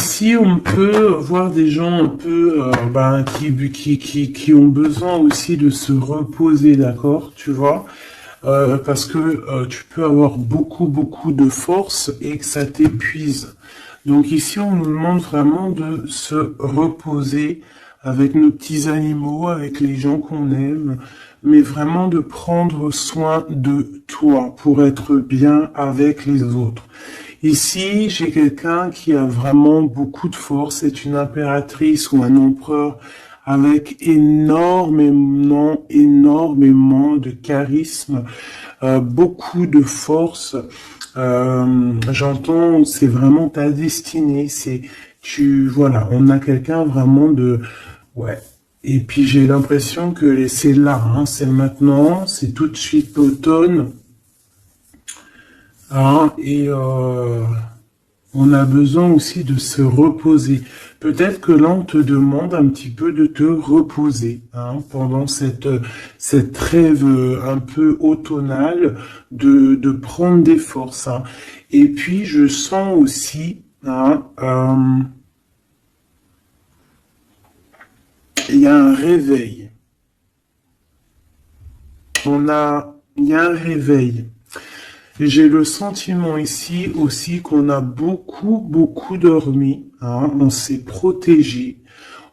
Ici, on peut voir des gens un peu qui ont besoin aussi de se reposer, d'accord, tu vois, parce que tu peux avoir beaucoup de force et que ça t'épuise. Donc ici, on nous demande vraiment de se reposer avec nos petits animaux, avec les gens qu'on aime, mais vraiment de prendre soin de toi pour être bien avec les autres. Ici, j'ai quelqu'un qui a vraiment beaucoup de force, c'est une impératrice ou un empereur avec énormément de charisme, beaucoup de force. J'entends, c'est vraiment ta destinée, voilà, on a quelqu'un vraiment ouais. Et puis j'ai l'impression que c'est là, hein, c'est maintenant, c'est tout de suite l'automne. Hein, et on a besoin aussi de se reposer. Peut-être que là, on te demande un petit peu de te reposer hein, pendant cette trêve un peu automnale, de prendre des forces. Hein. Et puis, je sens aussi, hein, il y a un réveil. Il y a un réveil. J'ai le sentiment ici aussi qu'on a beaucoup dormi, hein, on s'est protégé,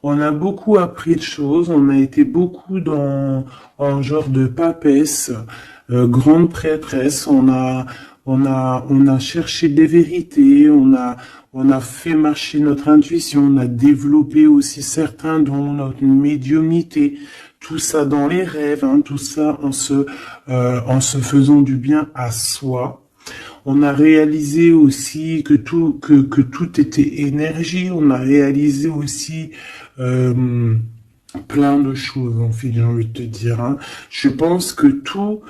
on a beaucoup appris de choses, on a été beaucoup dans un genre de papesse, grande prêtresse, on a cherché des vérités, on a fait marcher notre intuition, on a développé aussi certains dons, notre médiumnité, tout ça dans les rêves, hein, tout ça en se faisant du bien à soi. On a réalisé aussi que tout était énergie. On a réalisé aussi plein de choses, en fait, j'ai envie de te dire. Hein. Je pense que tout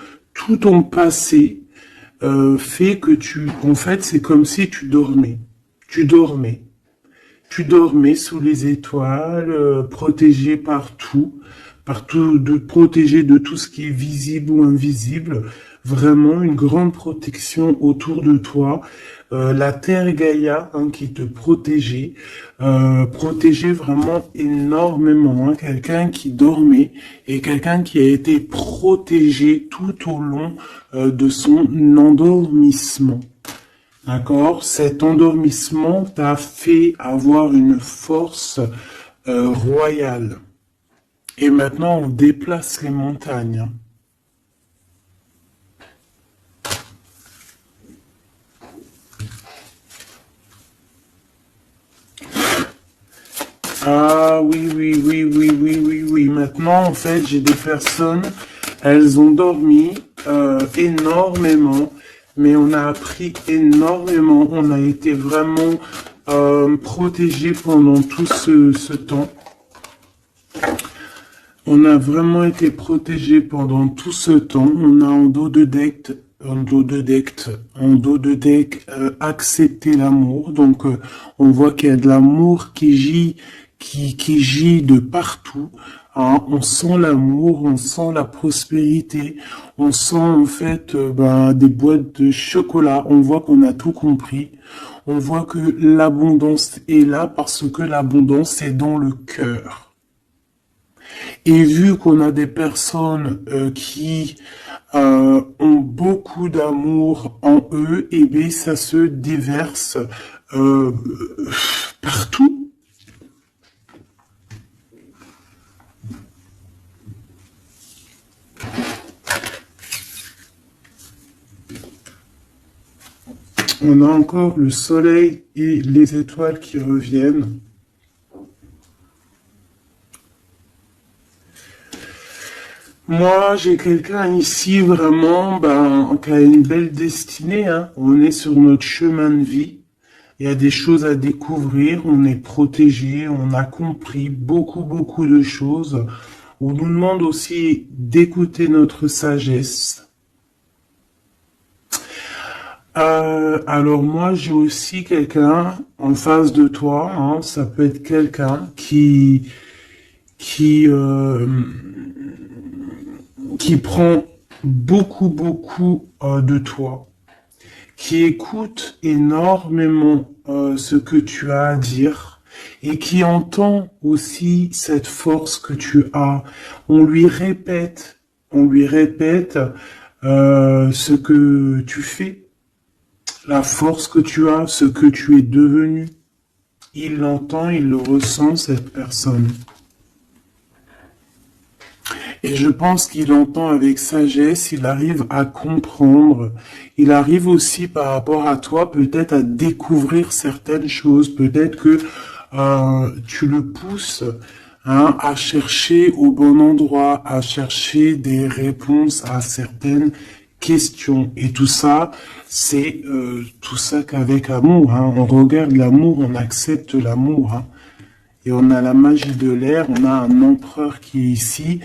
ton passé fait que en fait, c'est comme si tu dormais. Tu dormais. Tu dormais sous les étoiles, protégé partout, protégé de tout ce qui est visible ou invisible. Vraiment une grande protection autour de toi. La Terre Gaïa hein, qui te protégeait vraiment énormément. Hein, quelqu'un qui dormait et quelqu'un qui a été protégé tout au long de son endormissement. D'accord? Cet endormissement t'a fait avoir une force royale. Et maintenant, on déplace les montagnes. Ah oui. Maintenant, en fait, j'ai des personnes, elles ont dormi énormément, mais on a appris énormément. On a été vraiment protégés pendant tout ce temps. On a vraiment été protégés pendant tout ce temps. On a en dos de deck accepté l'amour. Donc on voit qu'il y a de l'amour qui gît de partout. Hein. On sent l'amour, on sent la prospérité, on sent en fait des boîtes de chocolat. On voit qu'on a tout compris. On voit que l'abondance est là parce que l'abondance est dans le cœur. Et vu qu'on a des personnes qui ont beaucoup d'amour en eux, et bien ça se déverse partout. On a encore le soleil et les étoiles qui reviennent. Moi, j'ai quelqu'un ici vraiment qui a une belle destinée. Hein. On est sur notre chemin de vie. Il y a des choses à découvrir. On est protégé. On a compris beaucoup de choses. On nous demande aussi d'écouter notre sagesse. Alors moi, j'ai aussi quelqu'un en face de toi. Hein. Ça peut être quelqu'un qui prend beaucoup de toi, qui écoute énormément ce que tu as à dire et qui entend aussi cette force que tu as. On lui répète ce que tu fais, la force que tu as, ce que tu es devenu. Il l'entend, il le ressent, cette personne. Et je pense qu'il entend avec sagesse, il arrive à comprendre, il arrive aussi par rapport à toi peut-être à découvrir certaines choses, peut-être que tu le pousses à chercher au bon endroit, à chercher des réponses à certaines questions. Et tout ça, c'est tout ça qu'avec amour. Hein. On regarde l'amour, on accepte l'amour. Hein. Et on a la magie de l'air, on a un empereur qui est ici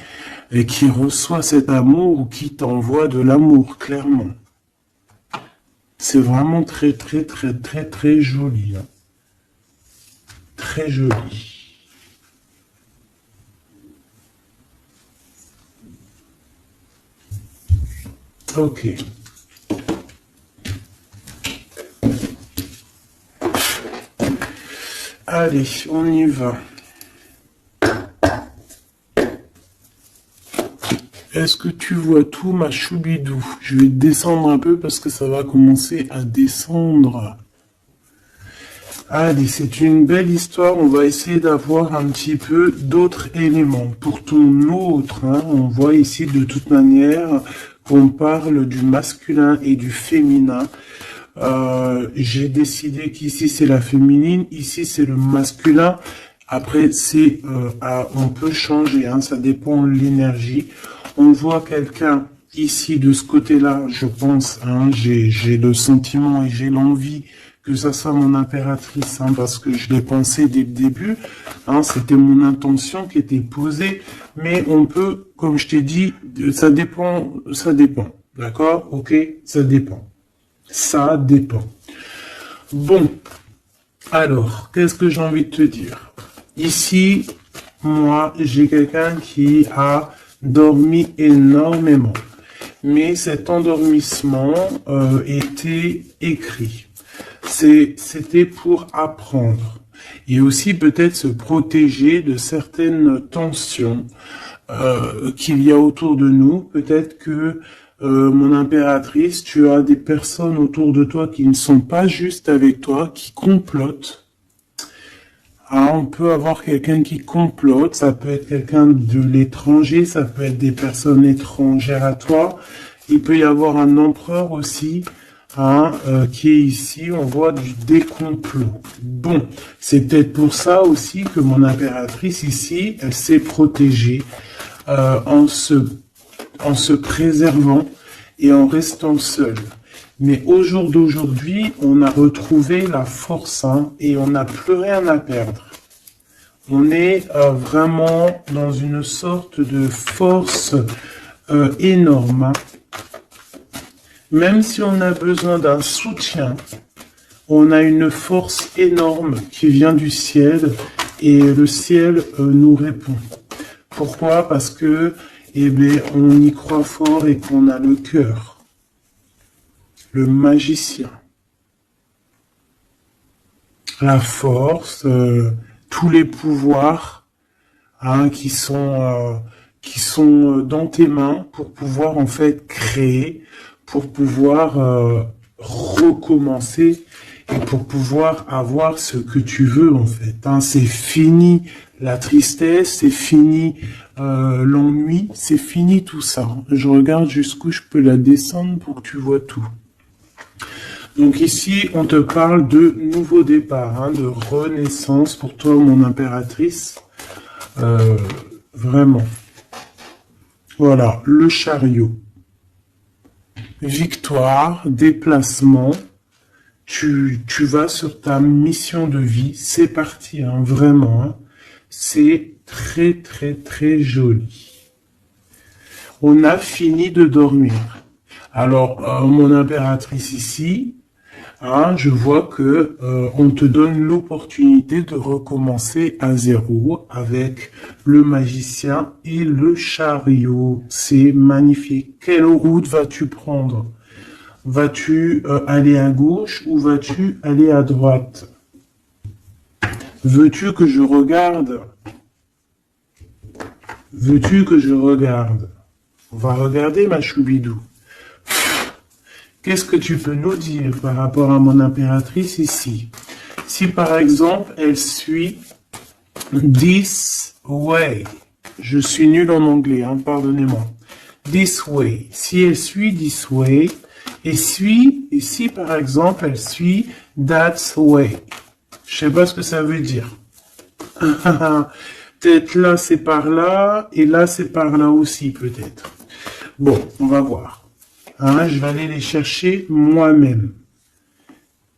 et qui reçoit cet amour ou qui t'envoie de l'amour, clairement. C'est vraiment très, très, très, très, très joli. Hein. Très joli. Ok. Allez, on y va. Est-ce que tu vois tout, ma choubidou? Je vais descendre un peu parce que ça va commencer à descendre. Allez, c'est une belle histoire. On va essayer d'avoir un petit peu d'autres éléments. Pour ton autre, hein, on voit ici de toute manière qu'on parle du masculin et du féminin. J'ai décidé qu'ici c'est la féminine, ici c'est le masculin. Après c'est on peut changer, hein, ça dépend de l'énergie. On voit quelqu'un ici de ce côté-là, je pense, hein, j'ai le sentiment et j'ai l'envie que ça soit mon impératrice, hein, parce que je l'ai pensé dès le début, hein, c'était mon intention qui était posée, mais on peut, comme je t'ai dit, ça dépend, d'accord, ok, ça dépend. Ça dépend. Bon, alors, qu'est-ce que j'ai envie de te dire? Ici, moi, j'ai quelqu'un qui a dormi énormément. Mais cet endormissement était écrit. C'était pour apprendre. Et aussi peut-être se protéger de certaines tensions qu'il y a autour de nous. Peut-être que mon impératrice, tu as des personnes autour de toi qui ne sont pas juste avec toi, qui complotent. Ah, on peut avoir quelqu'un qui complote, ça peut être quelqu'un de l'étranger, ça peut être des personnes étrangères à toi. Il peut y avoir un empereur aussi, hein, qui est ici, on voit du décomplot. Bon, c'est peut-être pour ça aussi que mon impératrice ici, elle s'est protégée en se préservant et en restant seule. Mais au jour d'aujourd'hui, on a retrouvé la force, hein, et on n'a plus rien à perdre. On est vraiment dans une sorte de force énorme. Hein. Même si on a besoin d'un soutien, on a une force énorme qui vient du ciel et le ciel nous répond. Pourquoi? Parce que eh bien, on y croit fort et qu'on a le cœur. Le magicien. La force, tous les pouvoirs hein, qui sont dans tes mains pour pouvoir en fait créer, pour pouvoir recommencer et pour pouvoir avoir ce que tu veux en fait. Hein. C'est fini la tristesse, c'est fini l'ennui, c'est fini tout ça. Je regarde jusqu'où je peux la descendre pour que tu vois tout. Donc ici, on te parle de nouveau départ, hein, de renaissance pour toi, mon impératrice. Vraiment. Voilà, le chariot. Victoire, déplacement. Tu vas sur ta mission de vie. C'est parti, hein, vraiment. Hein. C'est très, très, très joli. On a fini de dormir. Alors, mon impératrice ici, hein, je vois que on te donne l'opportunité de recommencer à zéro avec le magicien et le chariot. C'est magnifique. Quelle route vas-tu prendre? Vas-tu aller à gauche ou vas-tu aller à droite? Veux-tu que je regarde? Veux-tu que je regarde? On va regarder, ma choubidou. Qu'est-ce que tu peux nous dire par rapport à mon impératrice ici? Si par exemple, elle suit this way. Je suis nul en anglais, hein, pardonnez-moi. This way. Si elle suit this way, et si par exemple, elle suit that way. Je sais pas ce que ça veut dire. Peut-être là, c'est par là, et là, c'est par là aussi, peut-être. Bon, on va voir. Hein, je vais aller les chercher moi-même.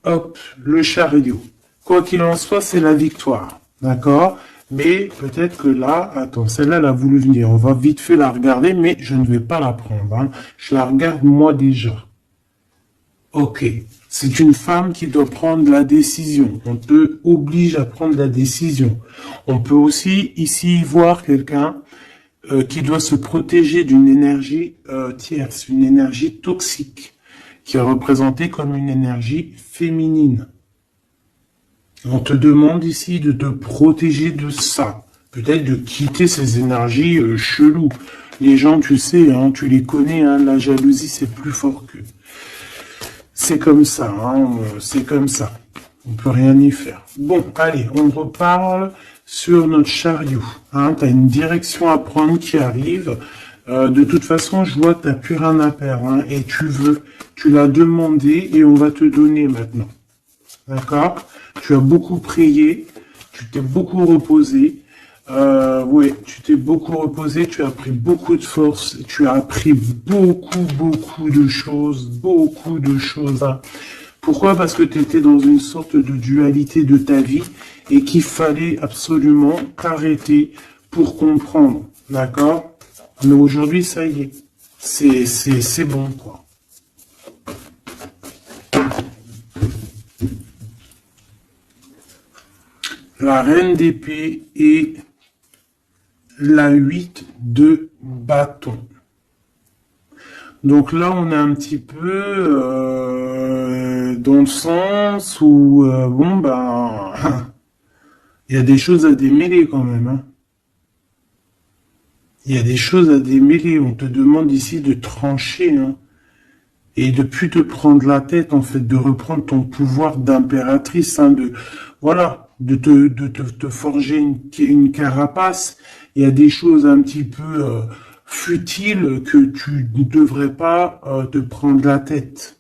Hop, le chariot. Quoi qu'il en soit, c'est la victoire. D'accord? Mais peut-être que là, attends, celle-là, elle a voulu venir. On va vite fait la regarder, mais je ne vais pas la prendre. Hein. Je la regarde moi déjà. Ok. C'est une femme qui doit prendre la décision. On te oblige à prendre la décision. On peut aussi ici voir quelqu'un qui doit se protéger d'une énergie tierce, une énergie toxique, qui est représentée comme une énergie féminine. On te demande ici de te protéger de ça. Peut-être de quitter ces énergies cheloues. Les gens, tu sais, hein, tu les connais, hein, la jalousie, c'est plus fort qu'eux. C'est comme ça, hein, c'est comme ça. On peut rien y faire. Bon, allez, on reparle sur notre chariot. Hein, tu as une direction à prendre qui arrive. De toute façon, je vois que tu n'as plus rien à perdre. Hein, et tu l'as demandé et on va te donner maintenant. D'accord? Tu as beaucoup prié, tu t'es beaucoup reposé. Ouais, tu t'es beaucoup reposé, tu as pris beaucoup de force, tu as appris beaucoup de choses, hein. Pourquoi? Parce que tu étais dans une sorte de dualité de ta vie et qu'il fallait absolument t'arrêter pour comprendre. D'accord? Mais aujourd'hui, ça y est. C'est bon, quoi. La reine d'épée et la 8 de bâton. Donc là, on est un petit peu dans le sens où, bon, ben, il y a des choses à démêler quand même. Hein. Il y a des choses à démêler. On te demande ici de trancher, hein, et de plus te prendre la tête, en fait, de reprendre ton pouvoir d'impératrice, hein, voilà, de te forger une carapace. Il y a des choses un petit peu futiles que tu ne devrais pas te prendre la tête.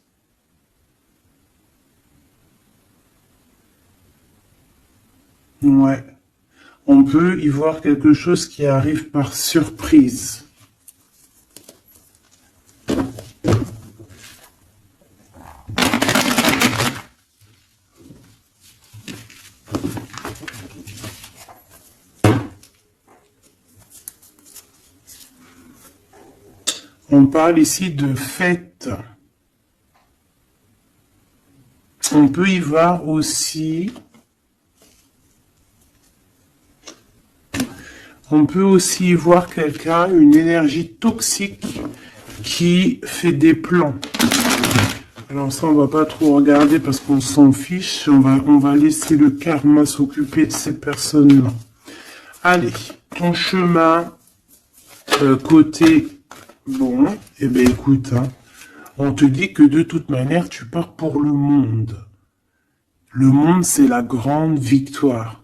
Ouais. On peut y voir quelque chose qui arrive par surprise. On parle ici de fête. On peut y voir aussi... On peut aussi y voir quelqu'un, une énergie toxique qui fait des plans. Alors ça, on va pas trop regarder parce qu'on s'en fiche. On va laisser le karma s'occuper de ces personnes-là. Allez, ton chemin côté... Bon, eh bien écoute, hein, on te dit que de toute manière, tu pars pour le monde. Le monde, c'est la grande victoire.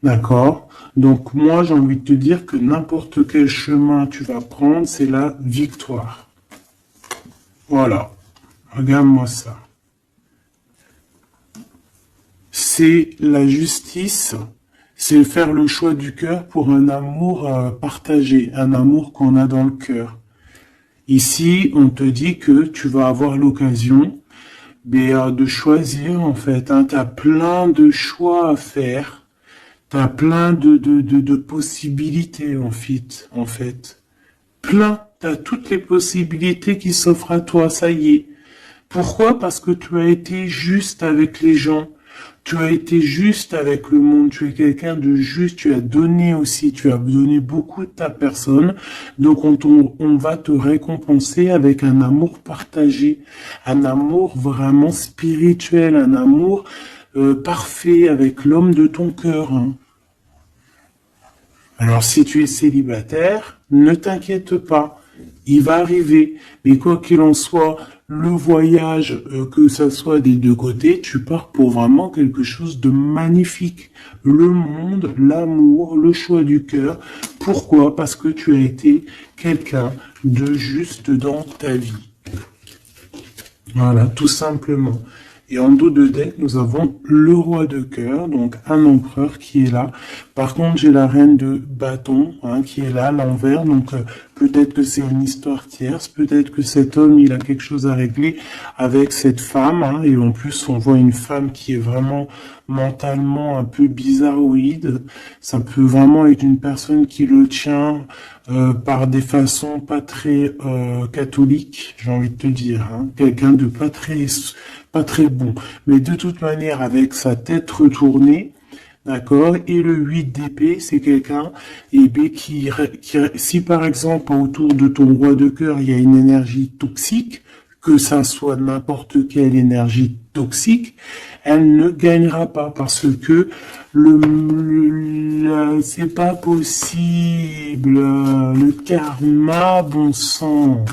D'accord? Donc moi, j'ai envie de te dire que n'importe quel chemin tu vas prendre, c'est la victoire. Voilà. Regarde-moi ça. C'est la justice, c'est faire le choix du cœur pour un amour partagé, un amour qu'on a dans le cœur. Ici, on te dit que tu vas avoir l'occasion de choisir, en fait. Hein, tu as plein de choix à faire. Tu as plein de possibilités, en fait. Plein. Tu as toutes les possibilités qui s'offrent à toi, ça y est. Pourquoi? Parce que tu as été juste avec les gens. Tu as été juste avec le monde, tu es quelqu'un de juste, tu as donné aussi, tu as donné beaucoup de ta personne, donc on va te récompenser avec un amour partagé, un amour vraiment spirituel, un amour parfait avec l'homme de ton cœur, hein. Alors si tu es célibataire, ne t'inquiète pas, il va arriver. Mais quoi qu'il en soit, le voyage, que ça soit des deux côtés, tu pars pour vraiment quelque chose de magnifique. Le monde, l'amour, le choix du cœur. Pourquoi? Parce que tu as été quelqu'un de juste dans ta vie. Voilà, tout simplement. Et en dos de deck, nous avons le roi de cœur, donc un empereur qui est là. Par contre, j'ai la reine de bâton, hein, qui est là, à l'envers. Donc, peut-être que c'est une histoire tierce. Peut-être que cet homme, il a quelque chose à régler avec cette femme. Hein, et en plus, on voit une femme qui est vraiment mentalement un peu bizarroïde. Ça peut vraiment être une personne qui le tient par des façons pas très catholiques, j'ai envie de te dire. Hein. Quelqu'un de pas très bon. Mais de toute manière, avec sa tête retournée, d'accord, et le 8 d'épée, c'est quelqu'un si par exemple autour de ton roi de cœur, il y a une énergie toxique, que ça soit n'importe quelle énergie toxique, elle ne gagnera pas parce que c'est pas possible. Le karma, bon sang.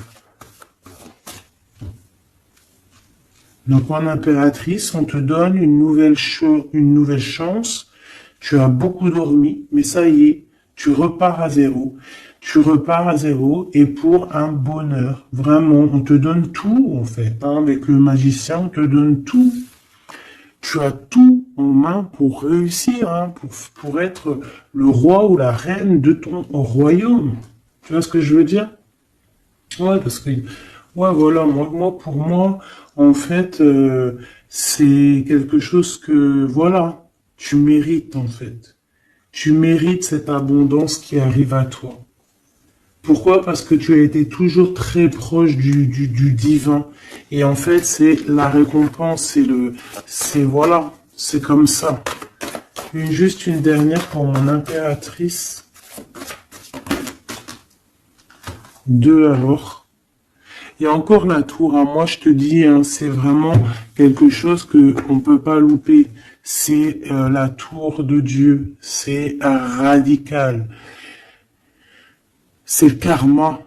Donc en impératrice, on te donne une nouvelle chance. Tu as beaucoup dormi, mais ça y est, tu repars à zéro. Tu repars à zéro et pour un bonheur. Vraiment, on te donne tout en fait. Hein, avec le magicien, on te donne tout. Tu as tout en main pour réussir, hein, pour être le roi ou la reine de ton royaume. Tu vois ce que je veux dire? Ouais, parce que, ouais, voilà, pour moi, en fait, c'est quelque chose que, voilà, tu mérites, en fait. Tu mérites cette abondance qui arrive à toi. Pourquoi? Parce que tu as été toujours très proche du divin. Et en fait, c'est la récompense, voilà, c'est comme ça. Juste une dernière pour mon impératrice. 2 alors. Il y a encore la tour, hein. Moi je te dis, hein, c'est vraiment quelque chose que on peut pas louper. C'est la tour de Dieu. C'est radical. C'est le karma.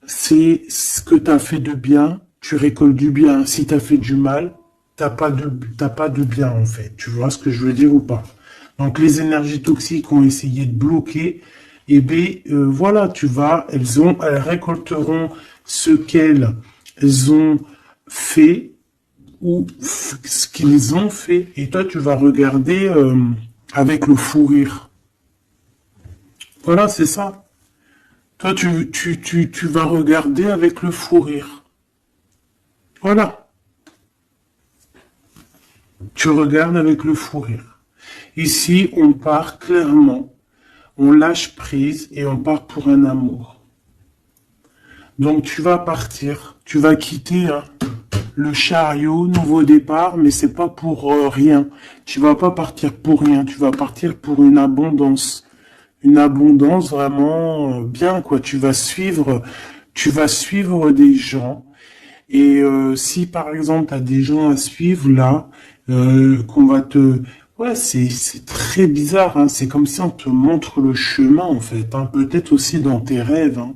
C'est ce que tu as fait de bien, tu récoltes du bien. Si tu as fait du mal, t'as pas de bien en fait. Tu vois ce que je veux dire ou pas? Donc les énergies toxiques ont essayé de bloquer. Et bien voilà, elles récolteront ce qu'elles ont fait ou ce qu'ils ont fait. Et toi, tu vas regarder avec le fou rire. Voilà, c'est ça. Toi, tu vas regarder avec le fou rire. Voilà. Tu regardes avec le fou rire. Ici, on part clairement, on lâche prise et on part pour un amour. Donc, tu vas partir, tu vas quitter le chariot, nouveau départ, mais c'est pas pour rien. Tu vas pas partir pour rien, tu vas partir pour une abondance. Une abondance vraiment bien, quoi. Tu vas suivre des gens. Et si par exemple tu as des gens à suivre là, qu'on va te... Ouais, c'est très bizarre, hein. C'est comme si on te montre le chemin en fait, hein. Peut-être aussi dans tes rêves, hein.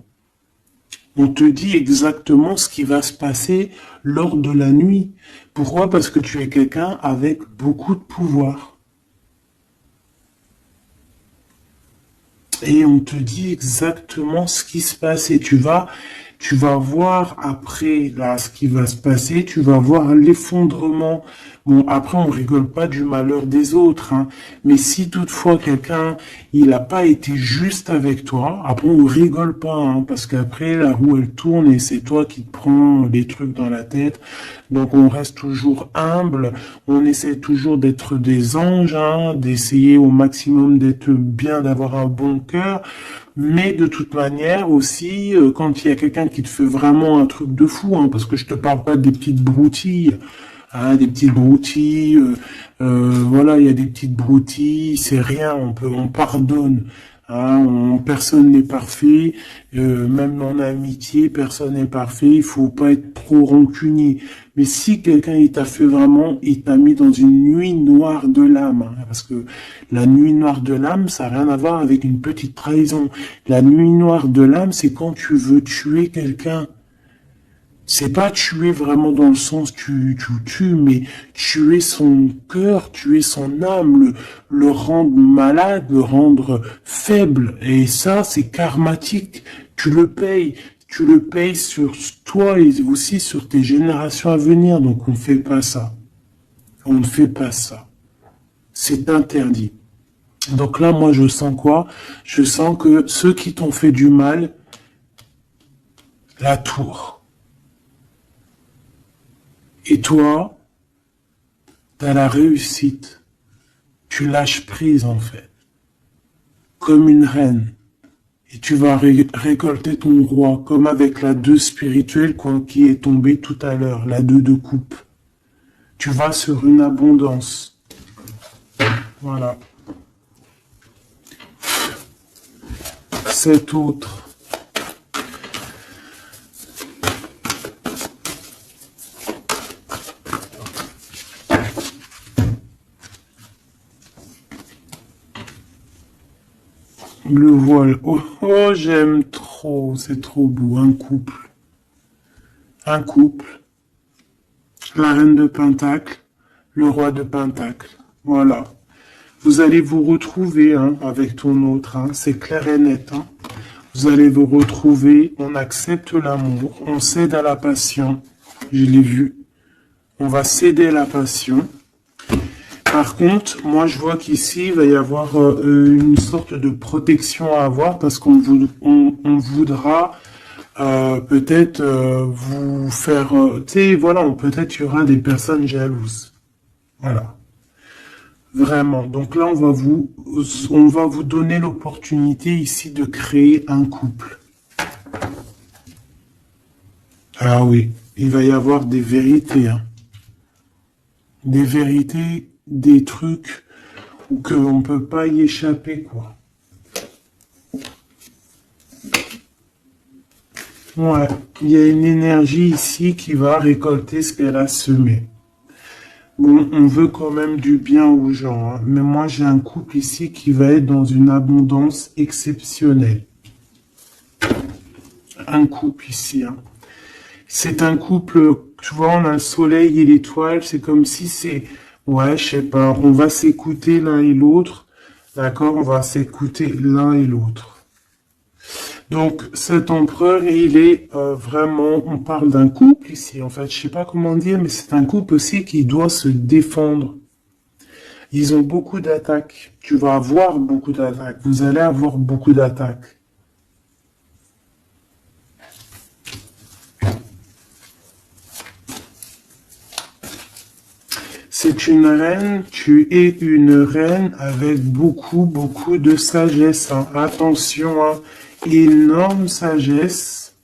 On te dit exactement ce qui va se passer lors de la nuit. Pourquoi? Parce que tu es quelqu'un avec beaucoup de pouvoir. Et on te dit exactement ce qui se passe et tu vas voir après là ce qui va se passer, tu vas voir l'effondrement. Bon, après on rigole pas du malheur des autres, hein, mais si toutefois quelqu'un il n'a pas été juste avec toi, après on rigole pas, hein, parce qu'après la roue elle tourne et c'est toi qui te prends les trucs dans la tête. Donc on reste toujours humble, on essaie toujours d'être des anges, hein, d'essayer au maximum d'être bien, d'avoir un bon cœur. Mais de toute manière aussi, quand il y a quelqu'un qui te fait vraiment un truc de fou, hein, parce que je te parle pas des petites broutilles, hein, des petites broutilles, voilà, il y a des petites broutilles, c'est rien, on pardonne. Hein, personne n'est parfait, même en amitié, personne n'est parfait, il faut pas être trop rancunier. Mais si quelqu'un il t'a fait vraiment, il t'a mis dans une nuit noire de l'âme, hein, parce que la nuit noire de l'âme, ça n'a rien à voir avec une petite trahison. La nuit noire de l'âme, c'est quand tu veux tuer quelqu'un. C'est pas tuer vraiment dans le sens tu tues, mais tuer son cœur, tuer son âme, le rendre malade, le rendre faible. Et ça, c'est karmatique. Tu le payes. Tu le payes sur toi et aussi sur tes générations à venir. Donc on ne fait pas ça. On ne fait pas ça. C'est interdit. Donc là, moi, je sens quoi? Je sens que ceux qui t'ont fait du mal, la tour. Et toi, t'as la réussite. Tu lâches prise, en fait. Comme une reine. Et tu vas récolter ton roi, comme avec la 2 spirituelle qui est tombée tout à l'heure, la 2 de coupe. Tu vas sur une abondance. Voilà. Cet autre. Le voile. Oh, oh, j'aime trop. C'est trop beau. Un couple. Un couple. La reine de Pentacle. Le roi de Pentacle. Voilà. Vous allez vous retrouver hein, avec ton autre. Hein. C'est clair et net. Hein. Vous allez vous retrouver. On accepte l'amour. On cède à la passion. Je l'ai vu. On va céder à la passion. Par contre, moi je vois qu'ici, il va y avoir une sorte de protection à avoir parce qu'on on voudra peut-être vous faire... tu sais, voilà, peut-être il y aura des personnes jalouses. Voilà. Vraiment. Donc là, on va vous donner l'opportunité ici de créer un couple. Ah oui, il va y avoir des vérités. Hein. Des vérités, des trucs qu'on ne peut pas y échapper, quoi. Ouais, il y a une énergie ici qui va récolter ce qu'elle a semé. Bon, on veut quand même du bien aux gens, hein, mais moi j'ai un couple ici qui va être dans une abondance exceptionnelle. Un couple ici, hein. C'est un couple, tu vois, on a le soleil et l'étoile, c'est comme si c'est, ouais, je sais pas, on va s'écouter l'un et l'autre, d'accord, on va s'écouter l'un et l'autre. Donc, cet empereur, il est vraiment, on parle d'un couple ici, en fait, je sais pas comment dire, mais c'est un couple aussi qui doit se défendre. Ils ont beaucoup d'attaques, tu vas avoir beaucoup d'attaques, vous allez avoir beaucoup d'attaques. C'est une reine, tu es une reine avec beaucoup, beaucoup de sagesse. Hein. Attention, hein. Énorme sagesse.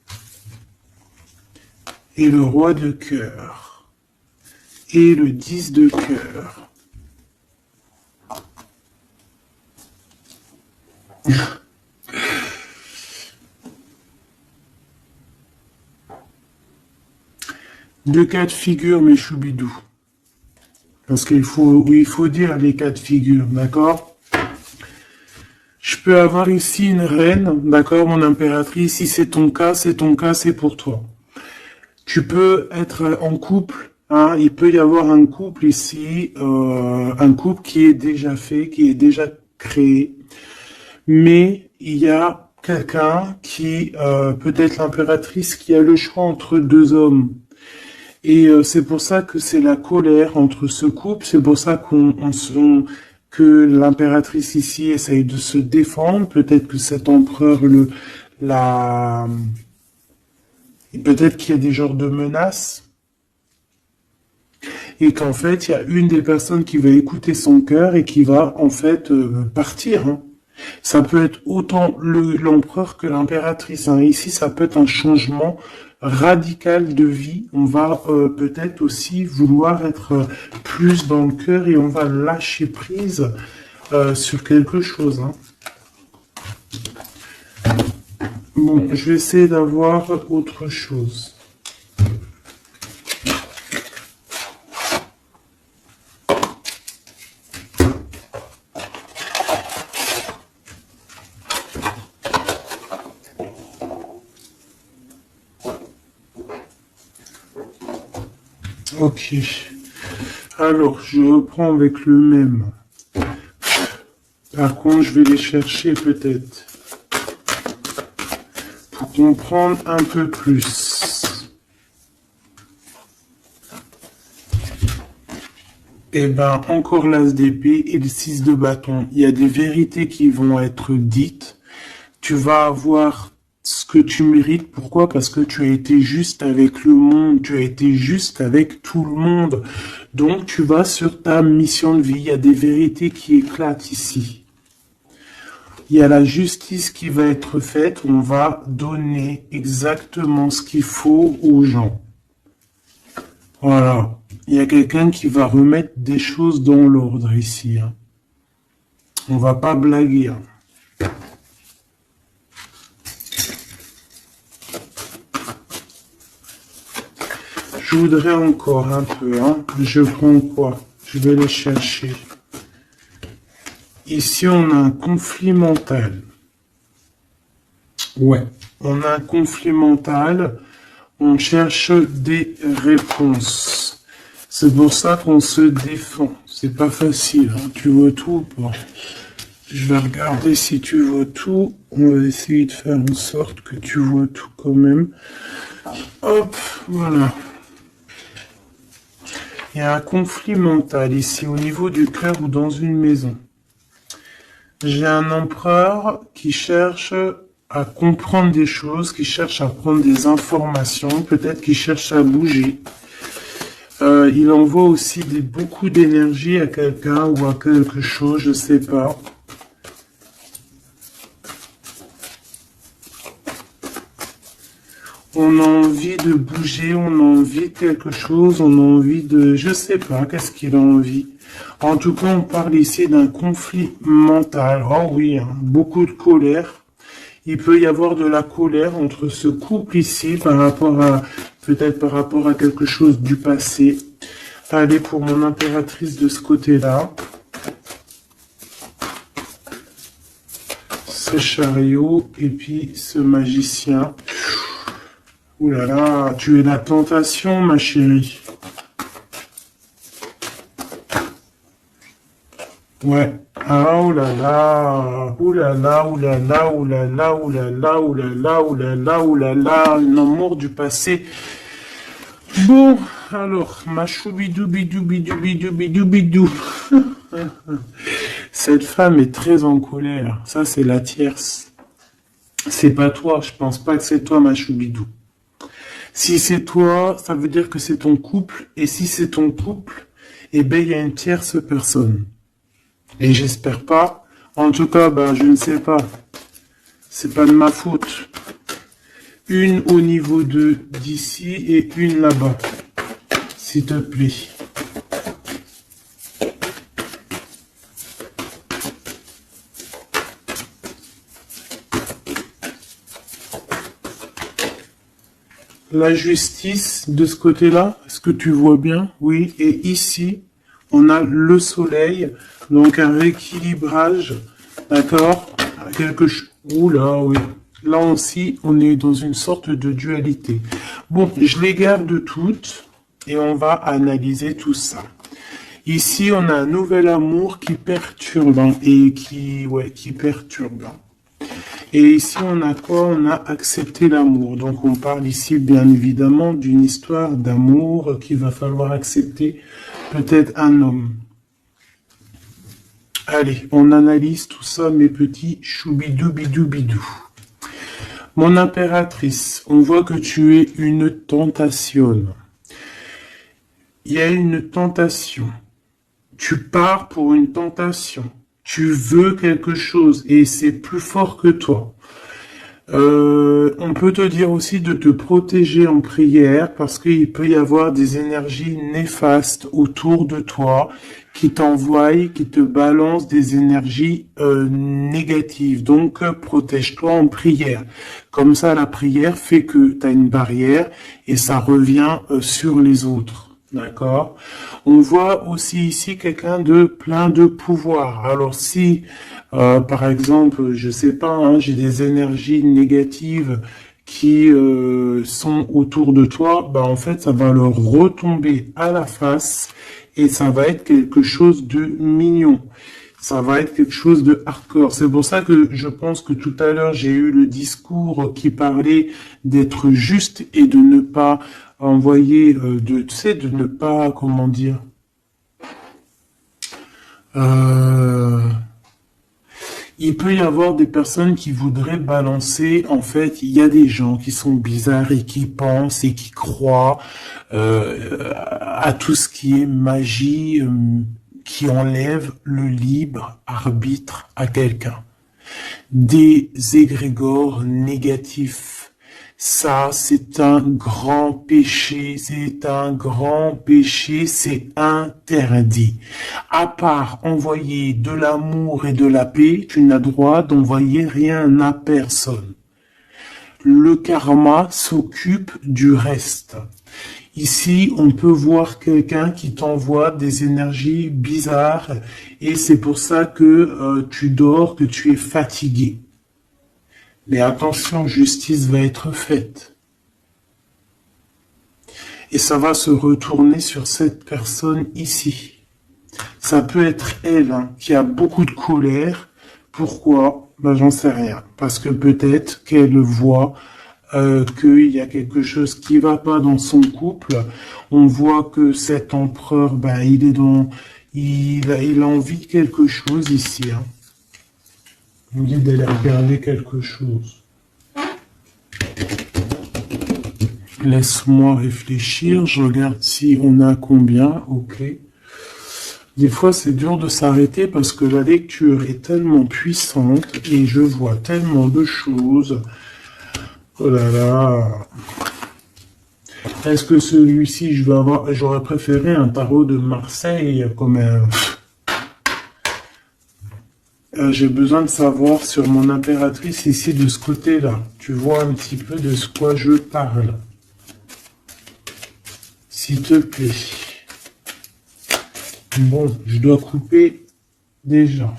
Et le roi de cœur. Et le 10 de cœur. Deux cas de figure, mes choubidous. Parce qu'il faut dire les cas de figure, d'accord? Je peux avoir ici une reine, d'accord, mon impératrice, si c'est ton cas, c'est ton cas, c'est pour toi. Tu peux être en couple, hein, il peut y avoir un couple ici, un couple qui est déjà fait, qui est déjà créé, mais il y a quelqu'un qui, peut-être l'impératrice, qui a le choix entre deux hommes. Et c'est pour ça que c'est la colère entre ce couple, c'est pour ça que l'impératrice ici essaye de se défendre, peut-être que cet empereur peut-être qu'il y a des genres de menaces, et qu'en fait, il y a une des personnes qui va écouter son cœur et qui va en fait partir. Hein. Ça peut être autant l'empereur que l'impératrice. Hein. Ici, ça peut être un changement radical de vie. On va peut-être aussi vouloir être plus dans le cœur et on va lâcher prise sur quelque chose. Hein. Bon, je vais essayer d'avoir autre chose. Ok. Alors, je reprends avec le même. Par contre, je vais les chercher peut-être. Pour comprendre un peu plus. Eh ben, encore l'as d'épée et le 6 de bâton. Il y a des vérités qui vont être dites. Tu vas avoir ce que tu mérites. Pourquoi? Parce que tu as été juste avec le monde. Tu as été juste avec tout le monde. Donc, tu vas sur ta mission de vie. Il y a des vérités qui éclatent ici. Il y a la justice qui va être faite. On va donner exactement ce qu'il faut aux gens. Voilà. Il y a quelqu'un qui va remettre des choses dans l'ordre ici. Hein. On va pas blaguer. Hein. Je voudrais encore un peu. Hein. Je prends quoi? Je vais les chercher. Ici, on a un conflit mental. Ouais. On a un conflit mental. On cherche des réponses. C'est pour ça qu'on se défend. C'est pas facile. Hein. Tu vois tout ou pas? Je vais regarder si tu vois tout. On va essayer de faire en sorte que tu vois tout quand même. Hop, voilà. Il y a un conflit mental ici au niveau du cœur ou dans une maison. J'ai un empereur qui cherche à comprendre des choses, qui cherche à prendre des informations, peut-être qui cherche à bouger. Il envoie aussi beaucoup d'énergie à quelqu'un ou à quelque chose, je sais pas. On a envie de bouger, on a envie de quelque chose, on a envie de... Je sais pas, qu'est-ce qu'il a envie. En tout cas, on parle ici d'un conflit mental. Oh oui, hein, beaucoup de colère. Il peut y avoir de la colère entre ce couple ici par rapport à... Peut-être par rapport à quelque chose du passé. Allez, pour mon impératrice de ce côté-là. Ce chariot et puis ce magicien. Ouh là là, tu es la tentation, ma chérie. Ouais. Ah, oh là là, oh là là, oh là là, oh là là, oh là là, oh là là, oh là là, oh là là, un amour du passé. Bon, alors, ma choubidou, bidou, bidou, bidou, bidou, bidou. Cette femme est très en colère. Ça, c'est la tierce. C'est pas toi, je pense pas que c'est toi, ma choubidou. Si c'est toi, ça veut dire que c'est ton couple. Et si c'est ton couple, eh ben, il y a une tierce personne. Et j'espère pas. En tout cas, ben, je ne sais pas. C'est pas de ma faute. Une au niveau d'ici et une là-bas. S'il te plaît. La justice de ce côté-là, est-ce que tu vois bien? Oui. Et ici, on a le soleil, donc un rééquilibrage, d'accord? Quelque chose. Oula, oui. Là aussi, on est dans une sorte de dualité. Bon, je les garde toutes et on va analyser tout ça. Ici, on a un nouvel amour qui perturbe et qui perturbe. Et ici, on a quoi? On a accepté l'amour. Donc, on parle ici, bien évidemment, d'une histoire d'amour qu'il va falloir accepter peut-être un homme. Allez, on analyse tout ça, mes petits choubidou bidou bidou. Mon impératrice, on voit que tu es une tentation. Il y a une tentation. Tu pars pour une tentation. Tu veux quelque chose et c'est plus fort que toi. On peut te dire aussi de te protéger en prière parce qu'il peut y avoir des énergies néfastes autour de toi qui t'envoient, qui te balancent des énergies négatives. Donc, protège-toi en prière. Comme ça, la prière fait que tu as une barrière et ça revient sur les autres. D'accord? On voit aussi ici quelqu'un de plein de pouvoir. Alors si, par exemple, je sais pas, hein, j'ai des énergies négatives qui sont autour de toi, bah en fait ça va leur retomber à la face et ça va être quelque chose de mignon. Ça va être quelque chose de hardcore. C'est pour ça que je pense que tout à l'heure, j'ai eu le discours qui parlait d'être juste et de ne pas envoyer, tu sais, de ne pas, comment dire, euh, il peut y avoir des personnes qui voudraient balancer, en fait, il y a des gens qui sont bizarres et qui pensent et qui croient à tout ce qui est magie, qui enlève le libre arbitre à quelqu'un. Des égrégores négatifs. Ça, c'est un grand péché, c'est un grand péché, c'est interdit. À part envoyer de l'amour et de la paix, tu n'as droit d'envoyer rien à personne. Le karma s'occupe du reste. Ici, on peut voir quelqu'un qui t'envoie des énergies bizarres et c'est pour ça que tu dors, que tu es fatigué. Mais attention, justice va être faite. Et ça va se retourner sur cette personne ici. Ça peut être elle hein, qui a beaucoup de colère. Pourquoi? Ben, j'en sais rien. Parce que peut-être qu'elle voit qu'il y a quelque chose qui va pas dans son couple. On voit que cet empereur, ben, il est dans, il a envie de quelque chose ici. Hein. On dit d'aller regarder quelque chose. Laisse-moi réfléchir. Je regarde si on a combien. Ok. Des fois, c'est dur de s'arrêter parce que la lecture est tellement puissante et je vois tellement de choses. Oh là là. Est-ce que celui-ci, j'aurais préféré un tarot de Marseille comme un... j'ai besoin de savoir sur mon impératrice ici de ce côté-là. Tu vois un petit peu de ce quoi je parle. S'il te plaît. Bon, je dois couper déjà.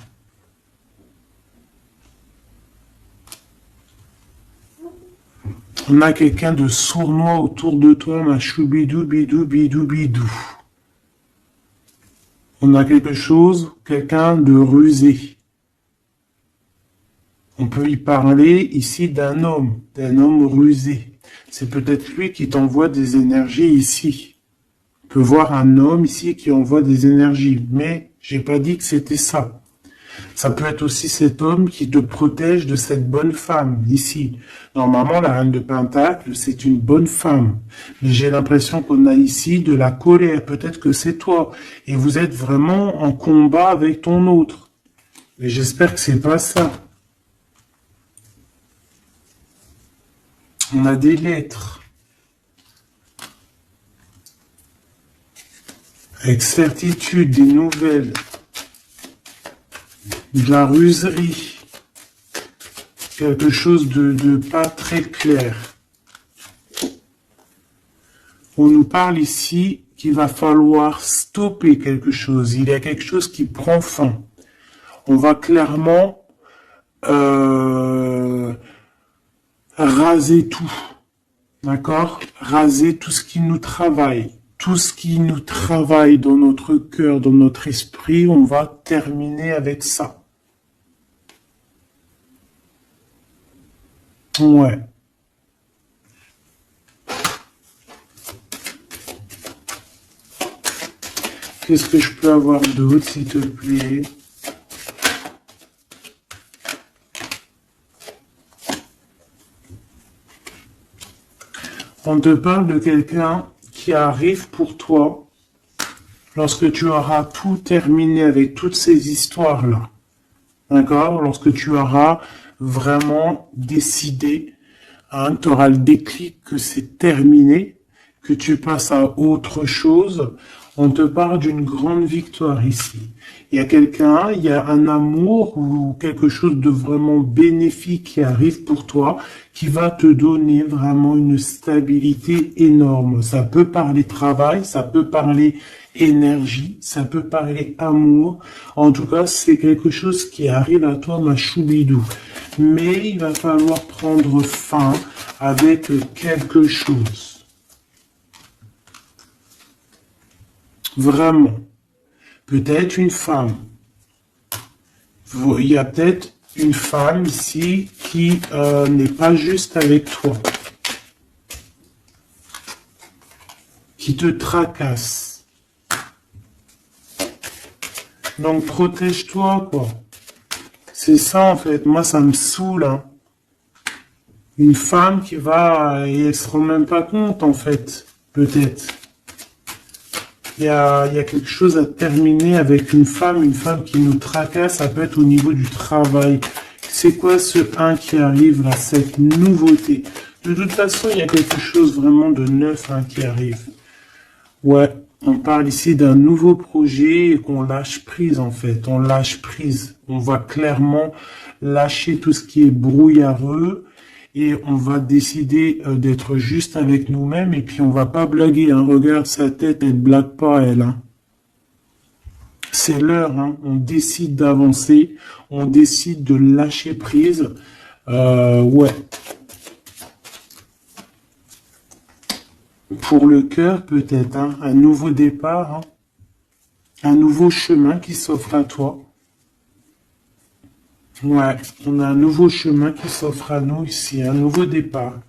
On a quelqu'un de sournois autour de toi, ma choubidou, bidou, bidou, bidou. On a quelque chose, quelqu'un de rusé. On peut y parler ici d'un homme rusé. C'est peut-être lui qui t'envoie des énergies ici. On peut voir un homme ici qui envoie des énergies, mais j'ai pas dit que c'était ça. Ça peut être aussi cet homme qui te protège de cette bonne femme, ici. Normalement, la reine de Pentacle, c'est une bonne femme. Mais j'ai l'impression qu'on a ici de la colère. Peut-être que c'est toi. Et vous êtes vraiment en combat avec ton autre. Mais j'espère que c'est pas ça. On a des lettres. Avec certitude, des nouvelles. De la ruserie. Quelque chose de pas très clair. On nous parle ici qu'il va falloir stopper quelque chose. Il y a quelque chose qui prend fin. On va clairement raser tout. D'accord? Raser tout ce qui nous travaille. Tout ce qui nous travaille dans notre cœur, dans notre esprit, on va terminer avec ça. Ouais. Qu'est-ce que je peux avoir d'autre, s'il te plaît? On te parle de quelqu'un qui arrive pour toi lorsque tu auras tout terminé avec toutes ces histoires-là. D'accord? Lorsque tu auras vraiment décider, hein, tu auras le déclic que c'est terminé, que tu passes à autre chose. On te parle d'une grande victoire ici. Il y a quelqu'un, il y a un amour ou quelque chose de vraiment bénéfique qui arrive pour toi, qui va te donner vraiment une stabilité énorme. Ça peut parler travail, ça peut parler énergie, ça peut parler amour. En tout cas, c'est quelque chose qui arrive à toi, ma choubidou. Mais il va falloir prendre fin avec quelque chose. Vraiment. Peut-être une femme. Il y a peut-être une femme ici qui n'est pas juste avec toi. Qui te tracasse. Donc protège-toi, quoi. C'est ça, en fait. Moi, ça me saoule, hein. Une femme qui va... Et elle se rend même pas compte, en fait. Peut-être. Il y a quelque chose à terminer avec une femme qui nous tracasse, ça peut être au niveau du travail. C'est quoi ce 1 qui arrive là, cette nouveauté? De toute façon, il y a quelque chose vraiment de neuf, hein, qui arrive. Ouais, on parle ici d'un nouveau projet et qu'on lâche prise en fait. On lâche prise. On va clairement lâcher tout ce qui est brouillareux. Et on va décider d'être juste avec nous-mêmes et puis on va pas blaguer, hein. Regarde sa tête, elle blague pas, elle, hein. C'est l'heure, hein. On décide d'avancer, on décide de lâcher prise. Ouais. Pour le cœur, peut-être, hein, un nouveau départ, hein, un nouveau chemin qui s'offre à toi. Ouais, on a un nouveau chemin qui s'offre à nous ici, un nouveau départ.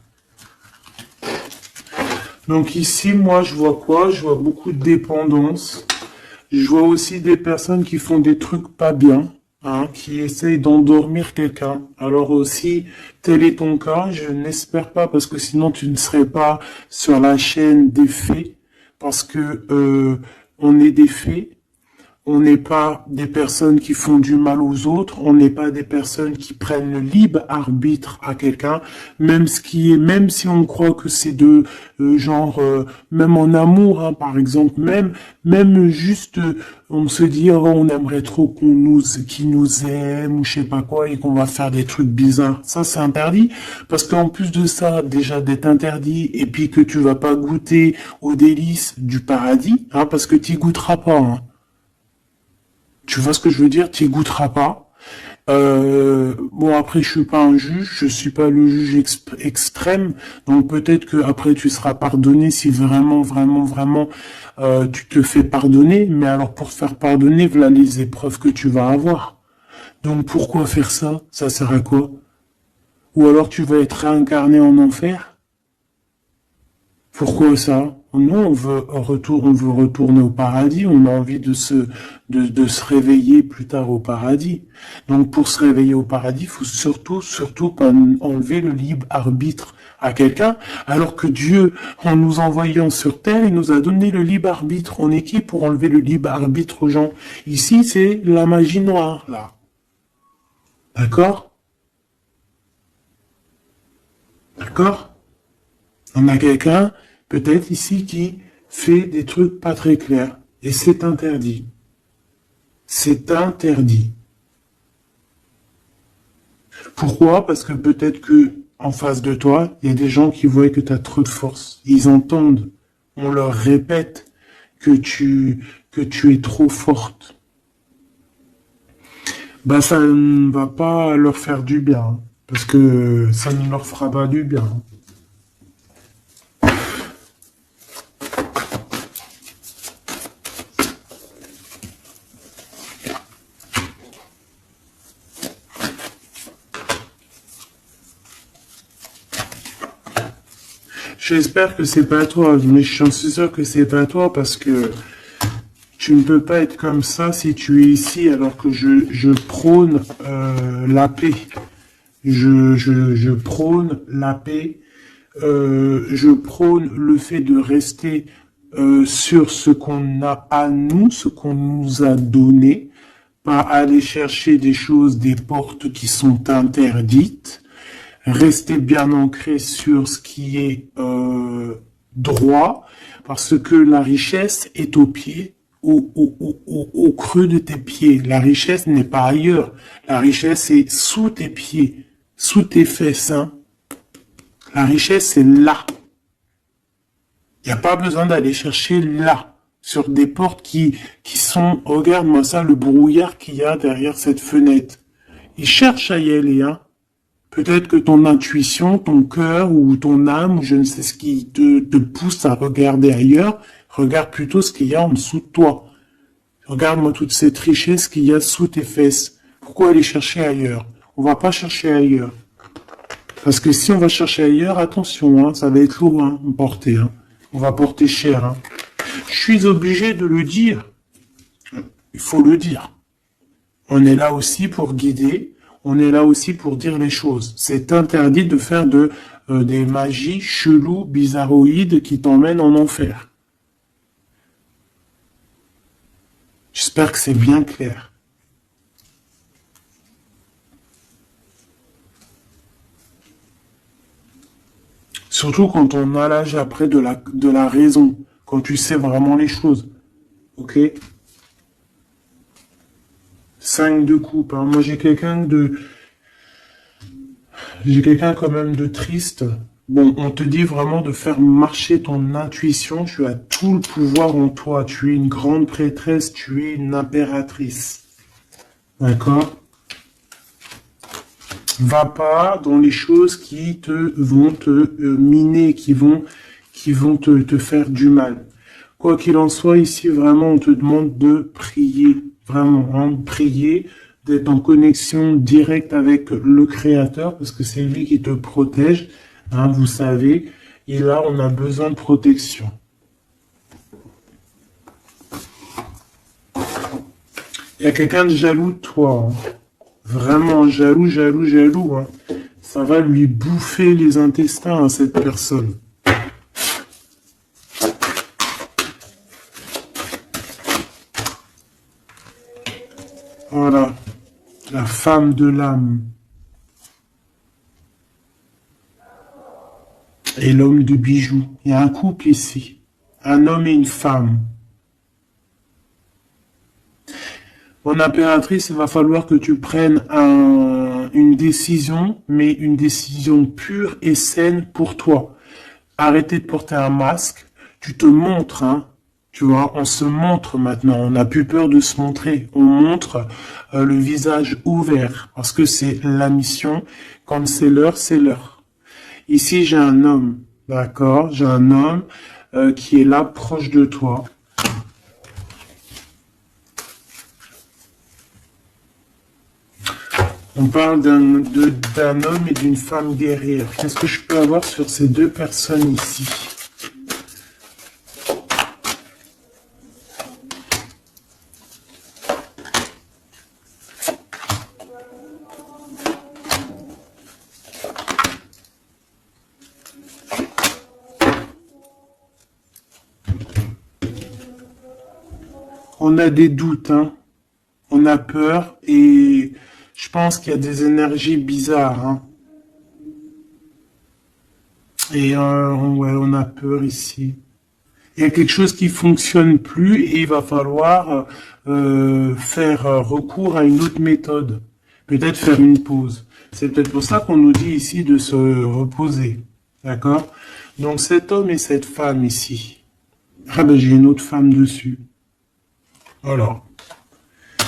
Donc ici, moi, je vois quoi? Je vois beaucoup de dépendance. Je vois aussi des personnes qui font des trucs pas bien, hein, qui essayent d'endormir quelqu'un. Alors aussi, tel est ton cas, je n'espère pas, parce que sinon tu ne serais pas sur la chaîne des faits, parce que on est des faits. On n'est pas des personnes qui font du mal aux autres, on n'est pas des personnes qui prennent le libre arbitre à quelqu'un, même si on croit que c'est de même en amour, hein, par exemple, même juste, on se dit, oh, on aimerait trop qu'il nous aime ou je sais pas quoi et qu'on va faire des trucs bizarres. Ça, c'est interdit, parce qu'en plus de ça, déjà d'être interdit et puis que tu vas pas goûter aux délices du paradis, hein, parce que tu goûteras pas, hein. Tu vois ce que je veux dire? Tu goûteras pas. Bon, après, je suis pas un juge, je suis pas le juge extrême, donc peut-être que après tu seras pardonné si vraiment, tu te fais pardonner. Mais alors pour te faire pardonner, voilà les épreuves que tu vas avoir. Donc pourquoi faire ça? Ça sert à quoi? Ou alors tu vas être réincarné en enfer? Pourquoi ça? Nous, on veut retourner au paradis, on a envie de se réveiller plus tard au paradis. Donc, pour se réveiller au paradis, il faut surtout pas enlever le libre arbitre à quelqu'un, alors que Dieu, en nous envoyant sur terre, il nous a donné le libre arbitre. On est qui pour enlever le libre arbitre aux gens? Ici, c'est la magie noire, là. D'accord? D'accord? On a quelqu'un, peut-être ici, qui fait des trucs pas très clairs. Et c'est interdit. C'est interdit. Pourquoi? Parce que peut-être que en face de toi, il y a des gens qui voient que tu as trop de force. Ils entendent, on leur répète que tu es trop forte. Bah ça ne va pas leur faire du bien, hein, parce que ça ne leur fera pas du bien. J'espère que c'est pas toi, mais je suis sûr que c'est pas toi parce que tu ne peux pas être comme ça si tu es ici alors que je prône la paix. Je prône la paix. Je prône le fait de rester sur ce qu'on a à nous, ce qu'on nous a donné. pas aller chercher des choses, des portes qui sont interdites. Rester bien ancré sur ce qui est droit, parce que la richesse est au pied, au creux de tes pieds. La richesse n'est pas ailleurs. La richesse est sous tes pieds, sous tes fesses. Hein. La richesse est là. Il n'y a pas besoin d'aller chercher là, sur des portes qui sont... Regarde-moi ça, le brouillard qu'il y a derrière cette fenêtre. Il cherche à y aller, hein. Peut-être que ton intuition, ton cœur ou ton âme, ou je ne sais ce qui te pousse à regarder ailleurs, regarde plutôt ce qu'il y a en dessous de toi. Regarde-moi toute cette richesse qu'il y a sous tes fesses. Pourquoi aller chercher ailleurs? On va pas chercher ailleurs. Parce que si on va chercher ailleurs, attention, hein, ça va être lourd, hein, porter. Hein. On va porter cher. Hein. Je suis obligé de le dire. Il faut le dire. On est là aussi pour guider. On est là aussi pour dire les choses. C'est interdit de faire des magies cheloues, bizarroïdes qui t'emmènent en enfer. J'espère que c'est bien clair. Surtout quand on a l'âge après de la raison, quand tu sais vraiment les choses. Ok? 5 de coupe. Hein. Moi, j'ai quelqu'un quand même de triste. Bon, on te dit vraiment de faire marcher ton intuition. Tu as tout le pouvoir en toi. Tu es une grande prêtresse. Tu es une impératrice. D'accord? Va pas dans les choses qui vont te miner, qui vont te faire du mal. Quoi qu'il en soit, ici, vraiment, on te demande de prier. Vraiment, hein, prier, d'être en connexion directe avec le Créateur, parce que c'est lui qui te protège, hein, vous savez. Et là, on a besoin de protection. Il y a quelqu'un de jaloux de toi. Hein. Vraiment jaloux. Hein. Ça va lui bouffer les intestins à cette personne. Voilà, la femme de l'âme. Et l'homme de bijoux. Il y a un couple ici. Un homme et une femme. Mon impératrice, il va falloir que tu prennes une décision, mais une décision pure et saine pour toi. Arrêtez de porter un masque. Tu te montres, hein. Tu vois, on se montre maintenant. On n'a plus peur de se montrer. On montre le visage ouvert parce que c'est la mission. Quand c'est l'heure, c'est l'heure. Ici, j'ai un homme, d'accord? J'ai un homme qui est là, proche de toi. On parle d'un homme et d'une femme guerrière. Qu'est-ce que je peux avoir sur ces deux personnes ici? On a des doutes, hein. On a peur et je pense qu'il y a des énergies bizarres. Hein. Et ouais, on a peur ici. Il y a quelque chose qui fonctionne plus et il va falloir faire recours à une autre méthode. Peut-être faire une pause. C'est peut-être pour ça qu'on nous dit ici de se reposer. D'accord? Donc cet homme et cette femme ici. Ah ben j'ai une autre femme dessus. Alors.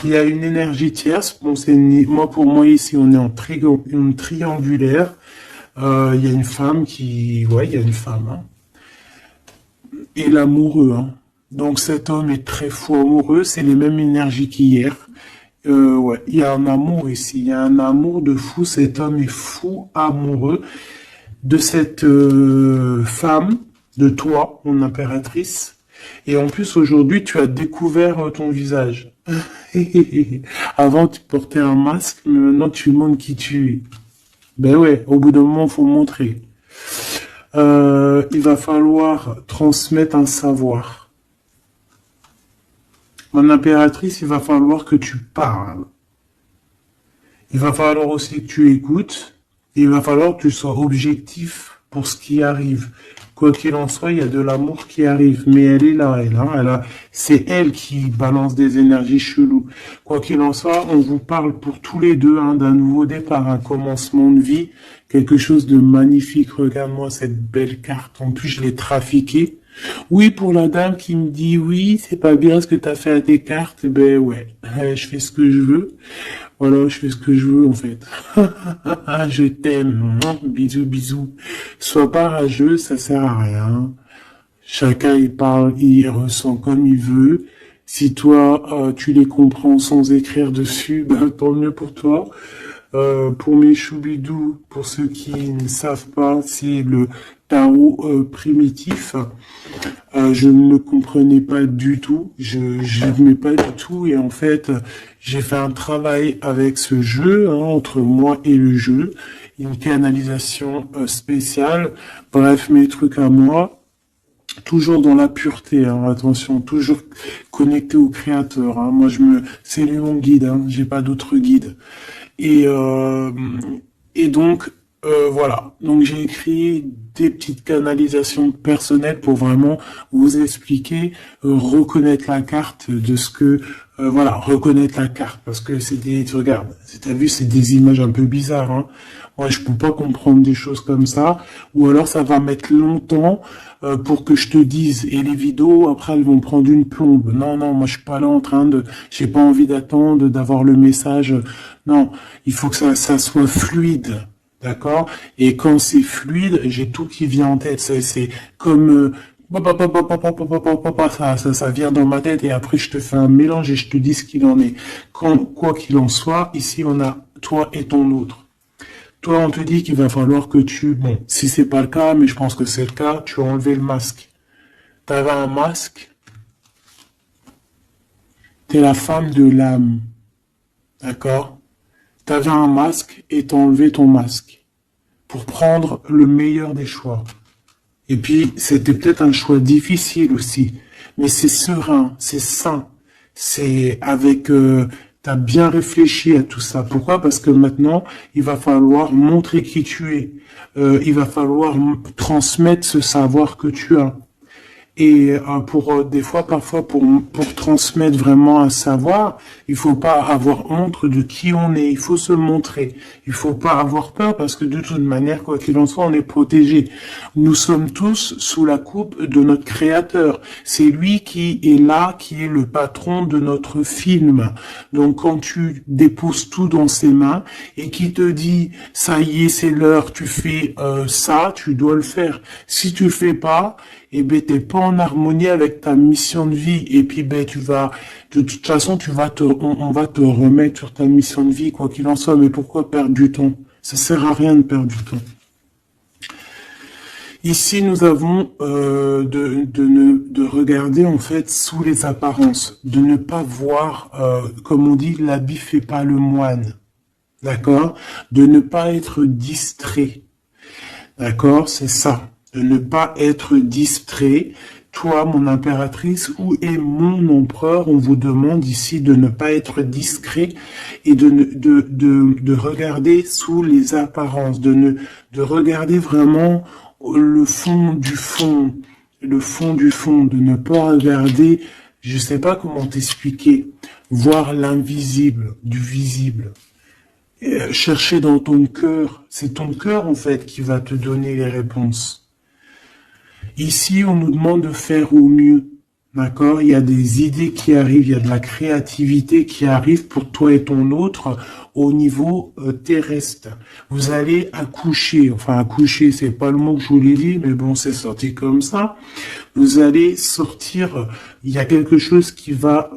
Il y a une énergie tierce. Bon, pour moi ici, on est en triangulaire. Il y a une femme il y a une femme. Hein. Et l'amoureux. Hein. Donc cet homme est très fou amoureux. C'est les mêmes énergies qu'hier. Ouais, il y a un amour ici. Il y a un amour de fou. Cet homme est fou amoureux de cette femme, de toi, mon impératrice. Et en plus, aujourd'hui, tu as découvert ton visage. Avant, tu portais un masque, mais maintenant, tu montres qui tu es. Ben ouais, au bout d'un moment, il faut montrer. Il va falloir transmettre un savoir. Mon impératrice, il va falloir que tu parles. Il va falloir aussi que tu écoutes. Il va falloir que tu sois objectif pour ce qui arrive. Quoi qu'il en soit, il y a de l'amour qui arrive. Mais elle est là, c'est elle qui balance des énergies cheloues. Quoi qu'il en soit, on vous parle pour tous les deux d'un nouveau départ, un commencement de vie, quelque chose de magnifique. Regarde-moi cette belle carte. En plus, je l'ai trafiquée. Oui, pour la dame qui me dit oui, c'est pas bien ce que tu as fait à tes cartes, ben ouais, je fais ce que je veux. Voilà, je fais ce que je veux en fait. Je t'aime. Bisous, bisous. Sois pas rageux, ça sert à rien. Chacun il parle, il ressent comme il veut. Si toi tu les comprends sans écrire dessus, ben tant mieux pour toi. Pour mes choubidous, pour ceux qui ne savent pas, c'est le tarot primitif. Je ne le comprenais pas du tout, je n'aimais pas du tout, et en fait, j'ai fait un travail avec ce jeu, entre moi et le jeu, une canalisation spéciale, bref, mes trucs à moi, toujours dans la pureté, attention, toujours connecté au créateur, moi c'est lui mon guide, j'ai pas d'autre guide. Et, euh, et donc, voilà. Donc, j'ai écrit des petites canalisations personnelles pour vraiment vous expliquer, reconnaître la carte de ce que, voilà, reconnaître la carte. Parce que c'est des, tu regardes, t'as vu, c'est des images un peu bizarres, Moi, je peux pas comprendre des choses comme ça. Ou alors, ça va mettre longtemps pour que je te dise. Et les vidéos, après, elles vont prendre une plombe. Non, non, moi, je suis pas là en train de... J'ai pas envie d'attendre, d'avoir le message. Non, il faut que ça soit fluide. D'accord? Et quand c'est fluide, j'ai tout qui vient en tête. C'est comme... ça vient dans ma tête et après je te fais un mélange et je te dis ce qu'il en est. Quoi qu'il en soit, ici on a toi et ton autre. Toi, on te dit qu'il va falloir que bon, si c'est pas le cas, mais je pense que c'est le cas, tu as enlevé le masque. T'avais un masque, t'es la femme de l'âme, d'accord? T'avais un masque et t'as enlevé ton masque pour prendre le meilleur des choix. Et puis, c'était peut-être un choix difficile aussi, mais c'est serein, c'est sain, c'est avec... T'as bien réfléchi à tout ça. Pourquoi? Parce que maintenant, il va falloir montrer qui tu es. Il va falloir transmettre ce savoir que tu as. Et des fois, parfois, pour transmettre vraiment un savoir, il faut pas avoir honte de qui on est. Il faut se montrer. Il faut pas avoir peur parce que de toute manière, quoi qu'il en soit, on est protégé. Nous sommes tous sous la coupe de notre Créateur. C'est lui qui est là, qui est le patron de notre film. Donc, quand tu déposes tout dans ses mains et qui te dit, ça y est, c'est l'heure, tu fais ça, tu dois le faire. Si tu le fais pas, eh ben t'es pas en harmonie avec ta mission de vie et puis ben tu vas de toute façon on va te remettre sur ta mission de vie quoi qu'il en soit. Mais pourquoi perdre du temps? Ça sert à rien de perdre du temps. Ici nous avons de regarder en fait sous les apparences, de ne pas voir comme on dit l'habit fait pas le moine, d'accord, de ne pas être distrait, d'accord, c'est ça. De ne pas être distrait. Toi, mon impératrice, où est mon empereur? On vous demande ici de ne pas être discret et de regarder sous les apparences, de regarder vraiment le fond du fond, de ne pas regarder, je sais pas comment t'expliquer, voir l'invisible du visible. Chercher dans ton cœur, c'est ton cœur en fait qui va te donner les réponses. Ici, on nous demande de faire au mieux, d'accord? Il y a des idées qui arrivent, il y a de la créativité qui arrive pour toi et ton autre au niveau terrestre. Vous allez accoucher, enfin accoucher, c'est pas le mot que je voulais dire, mais bon, c'est sorti comme ça. Vous allez sortir, il y a quelque chose qui va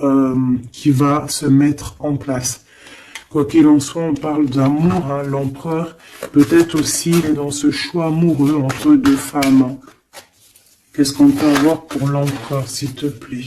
se mettre en place. Quoi qu'il en soit, on parle d'amour, l'empereur, peut-être aussi il est dans ce choix amoureux entre deux femmes. Qu'est-ce qu'on peut avoir pour l'empereur, s'il te plaît?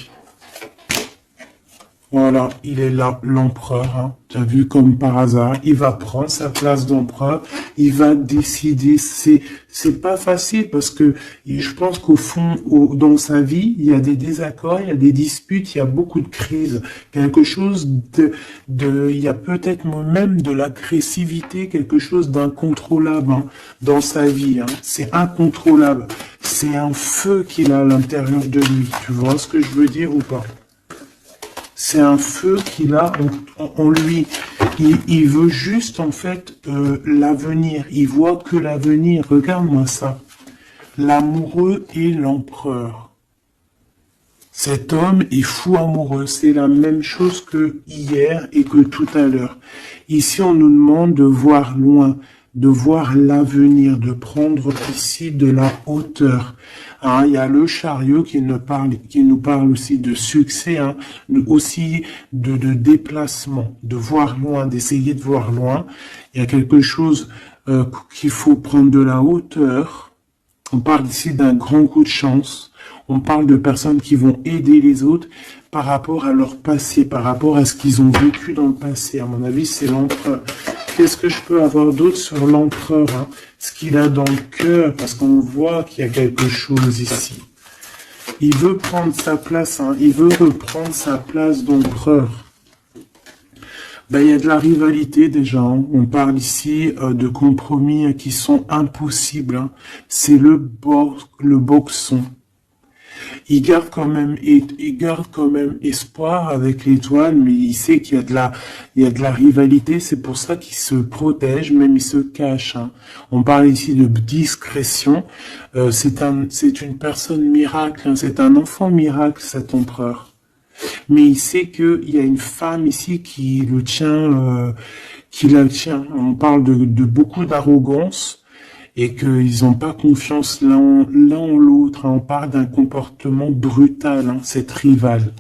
Voilà, il est là, l'empereur, hein. Tu as vu comme par hasard, il va prendre sa place d'empereur, il va décider. C'est pas facile parce que je pense qu'au fond, dans sa vie, il y a des désaccords, il y a des disputes, il y a beaucoup de crises, quelque chose il y a peut-être même de l'agressivité, quelque chose d'incontrôlable, hein, dans sa vie, hein. C'est incontrôlable. C'est un feu qu'il a à l'intérieur de lui. Tu vois ce que je veux dire ou pas? C'est un feu qu'il a en lui. Il veut juste, en fait, l'avenir. Il voit que l'avenir. Regarde-moi ça. L'amoureux et l'empereur. Cet homme est fou amoureux. C'est la même chose que hier et que tout à l'heure. Ici, on nous demande de voir loin, de voir l'avenir, de prendre ici de la hauteur. Hein, il y a le chariot qui nous parle aussi de succès, hein, aussi de déplacement, de voir loin, d'essayer de voir loin. Il y a quelque chose qu'il faut prendre de la hauteur. On parle ici d'un grand coup de chance. On parle de personnes qui vont aider les autres par rapport à leur passé, par rapport à ce qu'ils ont vécu dans le passé. À mon avis, c'est l'empereur. Qu'est-ce que je peux avoir d'autre sur l'empereur, hein? Ce qu'il a dans le cœur, parce qu'on voit qu'il y a quelque chose ici. Il veut prendre sa place, hein? Il veut reprendre sa place d'empereur. Ben, il y a de la rivalité déjà, hein. On parle ici de compromis qui sont impossibles, hein. C'est le boxon. Il garde quand même espoir avec l'étoile, mais il sait qu'il y a de la rivalité. C'est pour ça qu'il se protège, même il se cache, hein. On parle ici de discrétion. C'est une personne miracle, hein. C'est un enfant miracle, cet empereur. Mais il sait qu'il y a une femme ici qui la tient. On parle de beaucoup d'arrogance. Et qu'ils n'ont pas confiance l'un en l'autre. On parle d'un comportement brutal, hein, cette rivale.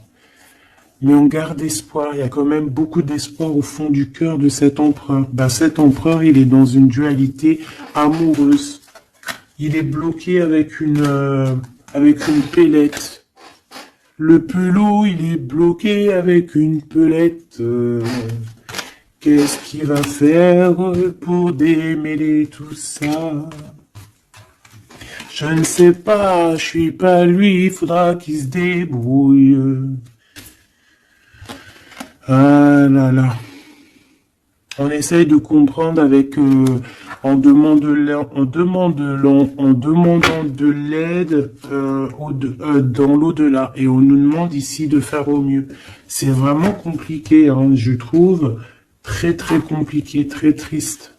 Mais on garde espoir, il y a quand même beaucoup d'espoir au fond du cœur de cet empereur. Ben, cet empereur, il est dans une dualité amoureuse. Il est bloqué avec une pellette. Le pelot, il est bloqué avec une pelette. Qu'est-ce qu'il va faire pour démêler tout ça? Je ne sais pas, je suis pas lui, il faudra qu'il se débrouille. Ah là là. On essaye de comprendre avec, en demandant de l'aide dans l'au-delà. Et on nous demande ici de faire au mieux. C'est vraiment compliqué, hein, je trouve. Très très compliqué, très triste.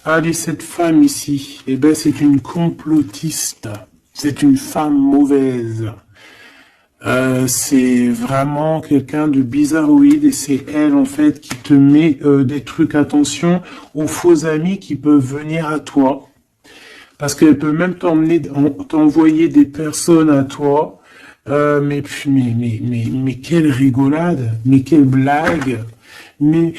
Allez, cette femme ici, eh ben c'est une complotiste. C'est une femme mauvaise. C'est vraiment quelqu'un de bizarroïde et c'est elle en fait qui te met des trucs. Attention aux faux amis qui peuvent venir à toi. Parce qu'elle peut même t'envoyer des personnes à toi. Mais quelle rigolade, mais quelle blague. Mais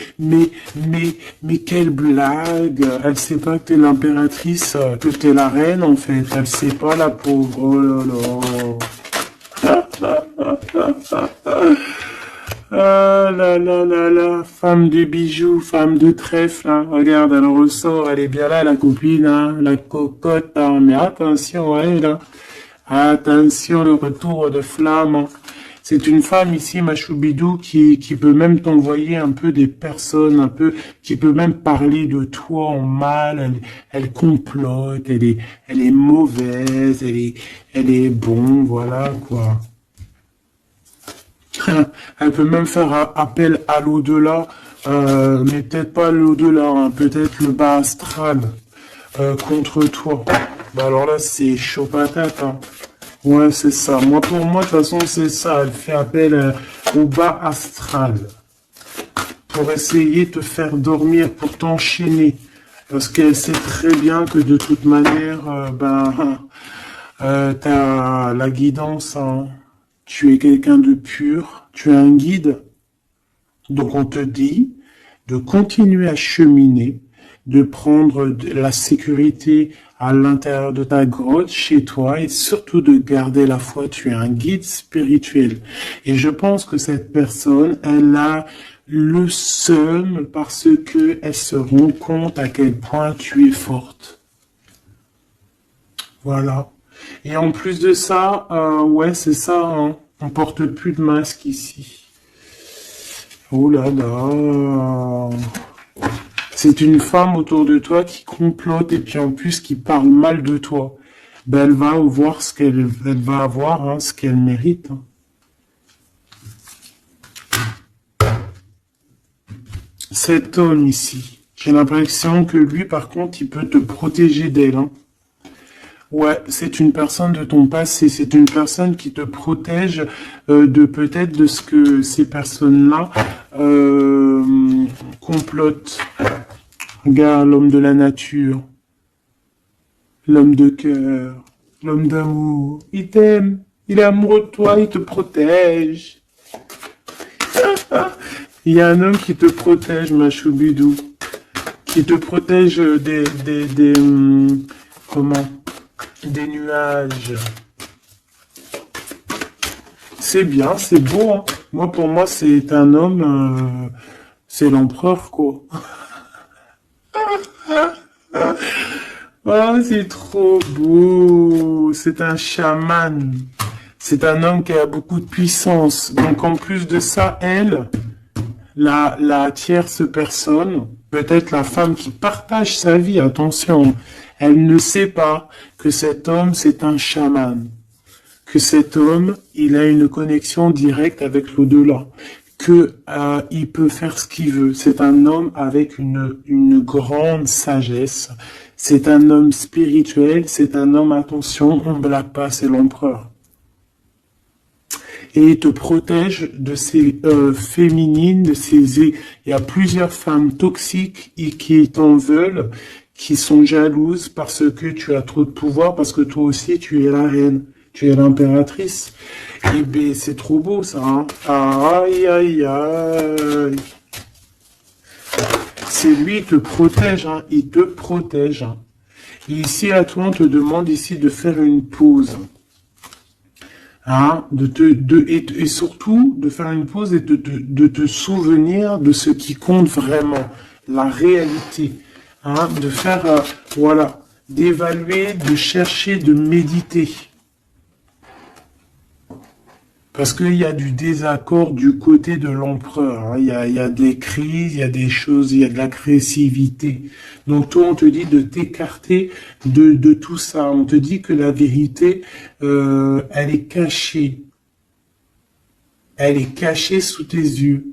quelle blague! Elle sait pas que t'es l'impératrice, que t'es la reine, en fait. Elle sait pas, la pauvre. Oh là là. Ah là là là là. Femme de bijoux, femme de trèfle, hein. Regarde, elle ressort. Elle est bien là, la copine, hein. La cocotte, hein. Mais attention, ouais, là. Attention, le retour de flamme, hein. C'est une femme ici, Machoubidou, qui peut même t'envoyer un peu des personnes, qui peut même parler de toi en mal. Elle complote, elle est mauvaise, elle est bon, voilà, quoi. Elle peut même faire appel à l'au-delà, mais peut-être pas l'au-delà, hein, peut-être le bas astral, contre toi. Bah alors là, c'est chaud patate, hein. Ouais, c'est ça. Pour moi, de toute façon, c'est ça. Elle fait appel au bas astral pour essayer de te faire dormir, pour t'enchaîner. Parce qu'elle sait très bien que de toute manière, t'as la guidance, hein. Tu es quelqu'un de pur, tu es un guide. Donc on te dit de continuer à cheminer, de prendre la sécurité à l'intérieur de ta grotte, chez toi, et surtout de garder la foi. Tu es un guide spirituel. Et je pense que cette personne, elle a le seum parce que elle se rend compte à quel point tu es forte. Voilà. Et en plus de ça, ouais, c'est ça, hein. On porte plus de masque ici. Oh là là. C'est une femme autour de toi qui complote et puis en plus qui parle mal de toi. Ben, elle va voir elle va avoir, hein, ce qu'elle mérite, hein. Cet homme ici, j'ai l'impression que lui, par contre, il peut te protéger d'elle, hein. Ouais, c'est une personne de ton passé, c'est une personne qui te protège de peut-être de ce que ces personnes-là complotent. Regarde l'homme de la nature, l'homme de cœur, l'homme d'amour. Il t'aime, il est amoureux de toi, il te protège. Il y a un homme qui te protège, ma choubidou, qui te protège comment? Des nuages. C'est bien, c'est beau, hein. Moi, pour moi, c'est un homme, c'est l'empereur, quoi. Oh, c'est trop beau. C'est un chaman. C'est un homme qui a beaucoup de puissance. Donc, en plus de ça, elle, la tierce personne, peut-être la femme qui partage sa vie, attention, elle ne sait pas que cet homme, c'est un chaman. Que cet homme, il a une connexion directe avec l'au-delà. Que il peut faire ce qu'il veut. C'est un homme avec une grande sagesse. C'est un homme spirituel. C'est un homme, attention, on ne blague pas, c'est l'empereur. Et il te protège de ces féminines, de ces... Il y a plusieurs femmes toxiques et qui t'en veulent, qui sont jalouses parce que tu as trop de pouvoir, parce que toi aussi tu es la reine, tu es l'impératrice. Et ben c'est trop beau ça, hein. Aïe aïe aïe. C'est lui qui te protège, hein. Il te protège, hein. Et ici à toi on te demande ici de faire une pause. Hein, et surtout de faire une pause et de te souvenir de ce qui compte vraiment, la réalité, hein, de faire, voilà, d'évaluer, de chercher, de méditer. Parce qu'il y a du désaccord du côté de l'empereur, hein. Il y a des crises, il y a des choses, il y a de l'agressivité. Donc toi, on te dit de t'écarter de tout ça. On te dit que la vérité, elle est cachée. Elle est cachée sous tes yeux.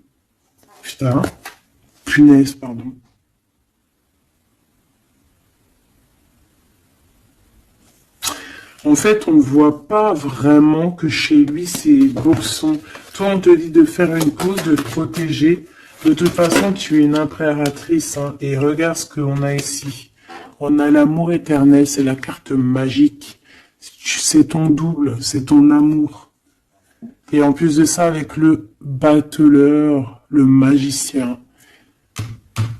Putain, punaise, pardon. En fait, on ne voit pas vraiment que chez lui, c'est boxon. Toi, on te dit de faire une pause, de te protéger. De toute façon, tu es une impératrice, hein, et regarde ce qu'on a ici. On a l'amour éternel, c'est la carte magique. C'est ton double, c'est ton amour. Et en plus de ça, avec le battleur, le magicien.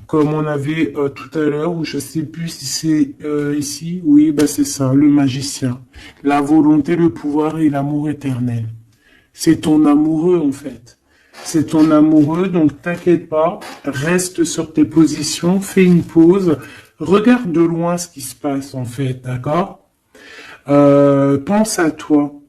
Comme on avait tout à l'heure, ou je sais plus si c'est ici, oui, bah c'est ça, le magicien. La volonté, le pouvoir et l'amour éternel. C'est ton amoureux en fait. C'est ton amoureux, donc t'inquiète pas, reste sur tes positions, fais une pause, regarde de loin ce qui se passe en fait, d'accord? Pense à toi.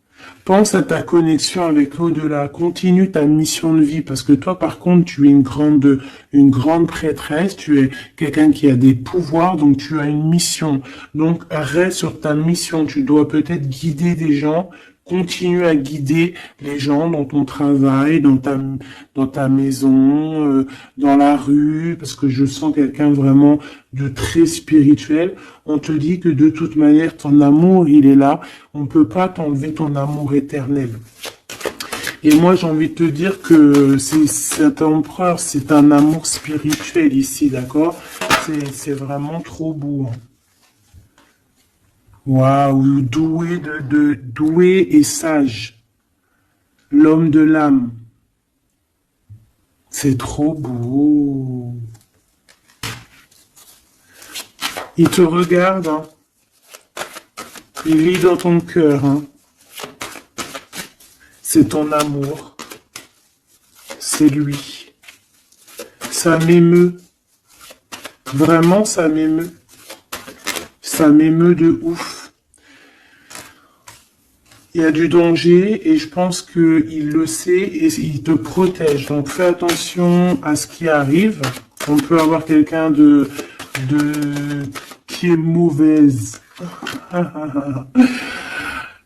Pense à ta connexion avec l'au-delà. Continue ta mission de vie parce que toi, par contre, tu es une grande prêtresse. Tu es quelqu'un qui a des pouvoirs, donc tu as une mission. Donc, reste sur ta mission. Tu dois peut-être guider des gens. Continue à guider les gens dans ton travail, dans ta maison, dans la rue, parce que je sens quelqu'un vraiment de très spirituel. On te dit que de toute manière, ton amour, il est là. On ne peut pas t'enlever ton amour éternel. Et moi, j'ai envie de te dire que cet empereur, c'est un amour spirituel ici, d'accord? C'est vraiment trop beau, hein. Waouh, doué et sage. L'homme de l'âme. C'est trop beau. Il te regarde, hein. Il lit dans ton cœur, hein. C'est ton amour. C'est lui. Ça m'émeut. Vraiment, ça m'émeut. Ça m'émeut de ouf. Il y a du danger et je pense qu'il le sait et il te protège. Donc fais attention à ce qui arrive. On peut avoir quelqu'un qui est mauvaise.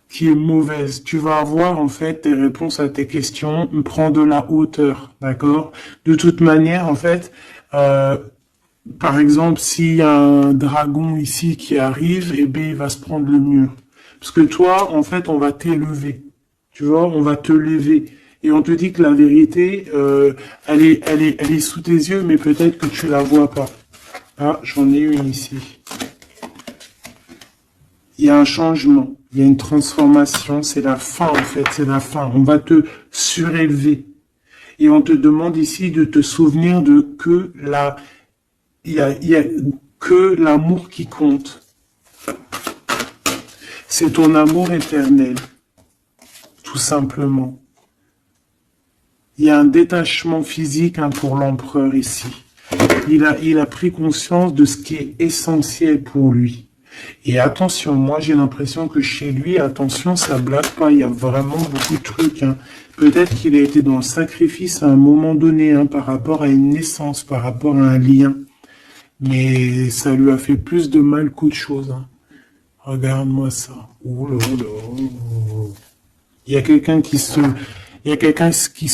Qui est mauvaise. Tu vas avoir en fait tes réponses à tes questions. Prends de la hauteur, d'accord? De toute manière, en fait, par exemple, s'il y a un dragon ici qui arrive, eh bien, il va se prendre le mur. Parce que toi, en fait, on va t'élever. Tu vois, on va te lever. Et on te dit que la vérité, elle est sous tes yeux, mais peut-être que tu la vois pas. Ah, j'en ai une ici. Il y a un changement, il y a une transformation, c'est la fin en fait, c'est la fin. On va te surélever. Et on te demande ici de te souvenir de que il y a que l'amour qui compte. C'est ton amour éternel, tout simplement. Il y a un détachement physique pour l'empereur ici. Il a pris conscience de ce qui est essentiel pour lui. Et attention, moi j'ai l'impression que chez lui, attention, ça blague pas, il y a vraiment beaucoup de trucs. Hein. Peut-être qu'il a été dans le sacrifice à un moment donné, par rapport à une naissance, par rapport à un lien. Mais ça lui a fait plus de mal qu'autre chose. Hein. Regarde-moi ça. Ouh là là. Il y a quelqu'un qui se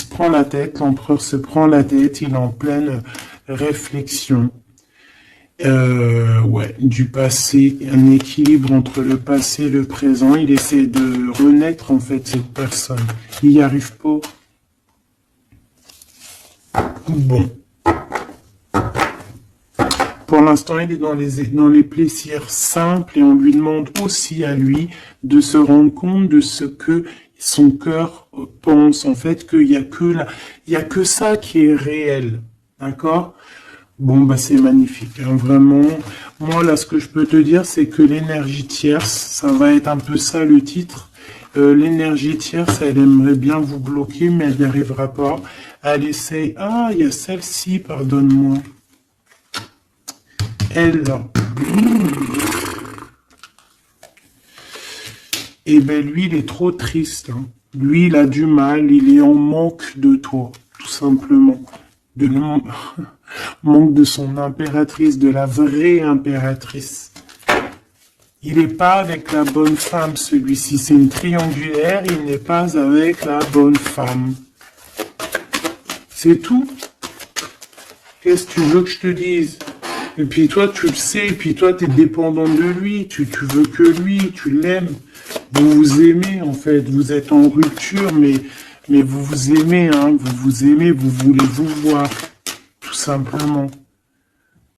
prend la tête, l'empereur se prend la tête, il est en pleine réflexion. Ouais, du passé, un équilibre entre le passé et le présent. Il essaie de renaître, en fait, cette personne. Il n'y arrive pas. Bon. Pour l'instant, il est dans les plaisirs simples et on lui demande aussi à lui de se rendre compte de ce que son cœur pense. En fait, qu'il y a que ça qui est réel. D'accord? Bon, bah c'est magnifique, hein, vraiment. Moi, là, ce que je peux te dire, c'est que l'énergie tierce, ça va être un peu ça le titre. L'énergie tierce, elle aimerait bien vous bloquer, mais elle n'y arrivera pas. Elle essaye... Ah, il y a celle-ci, pardonne-moi. Elle, là. Eh ben, lui, il est trop triste. Hein. Lui, il a du mal, il est en manque de toi, tout simplement. Manque de son impératrice, de la vraie impératrice. Il n'est pas avec la bonne femme, celui-ci. C'est une triangulaire, il n'est pas avec la bonne femme. C'est tout. Qu'est-ce que tu veux que je te dise? Et puis toi, tu le sais, et puis toi, tu es dépendant de lui, tu veux que lui, tu l'aimes. Vous vous aimez, en fait. Vous êtes en rupture, mais vous vous aimez, hein. Vous vous aimez, vous voulez vous voir. Tout simplement.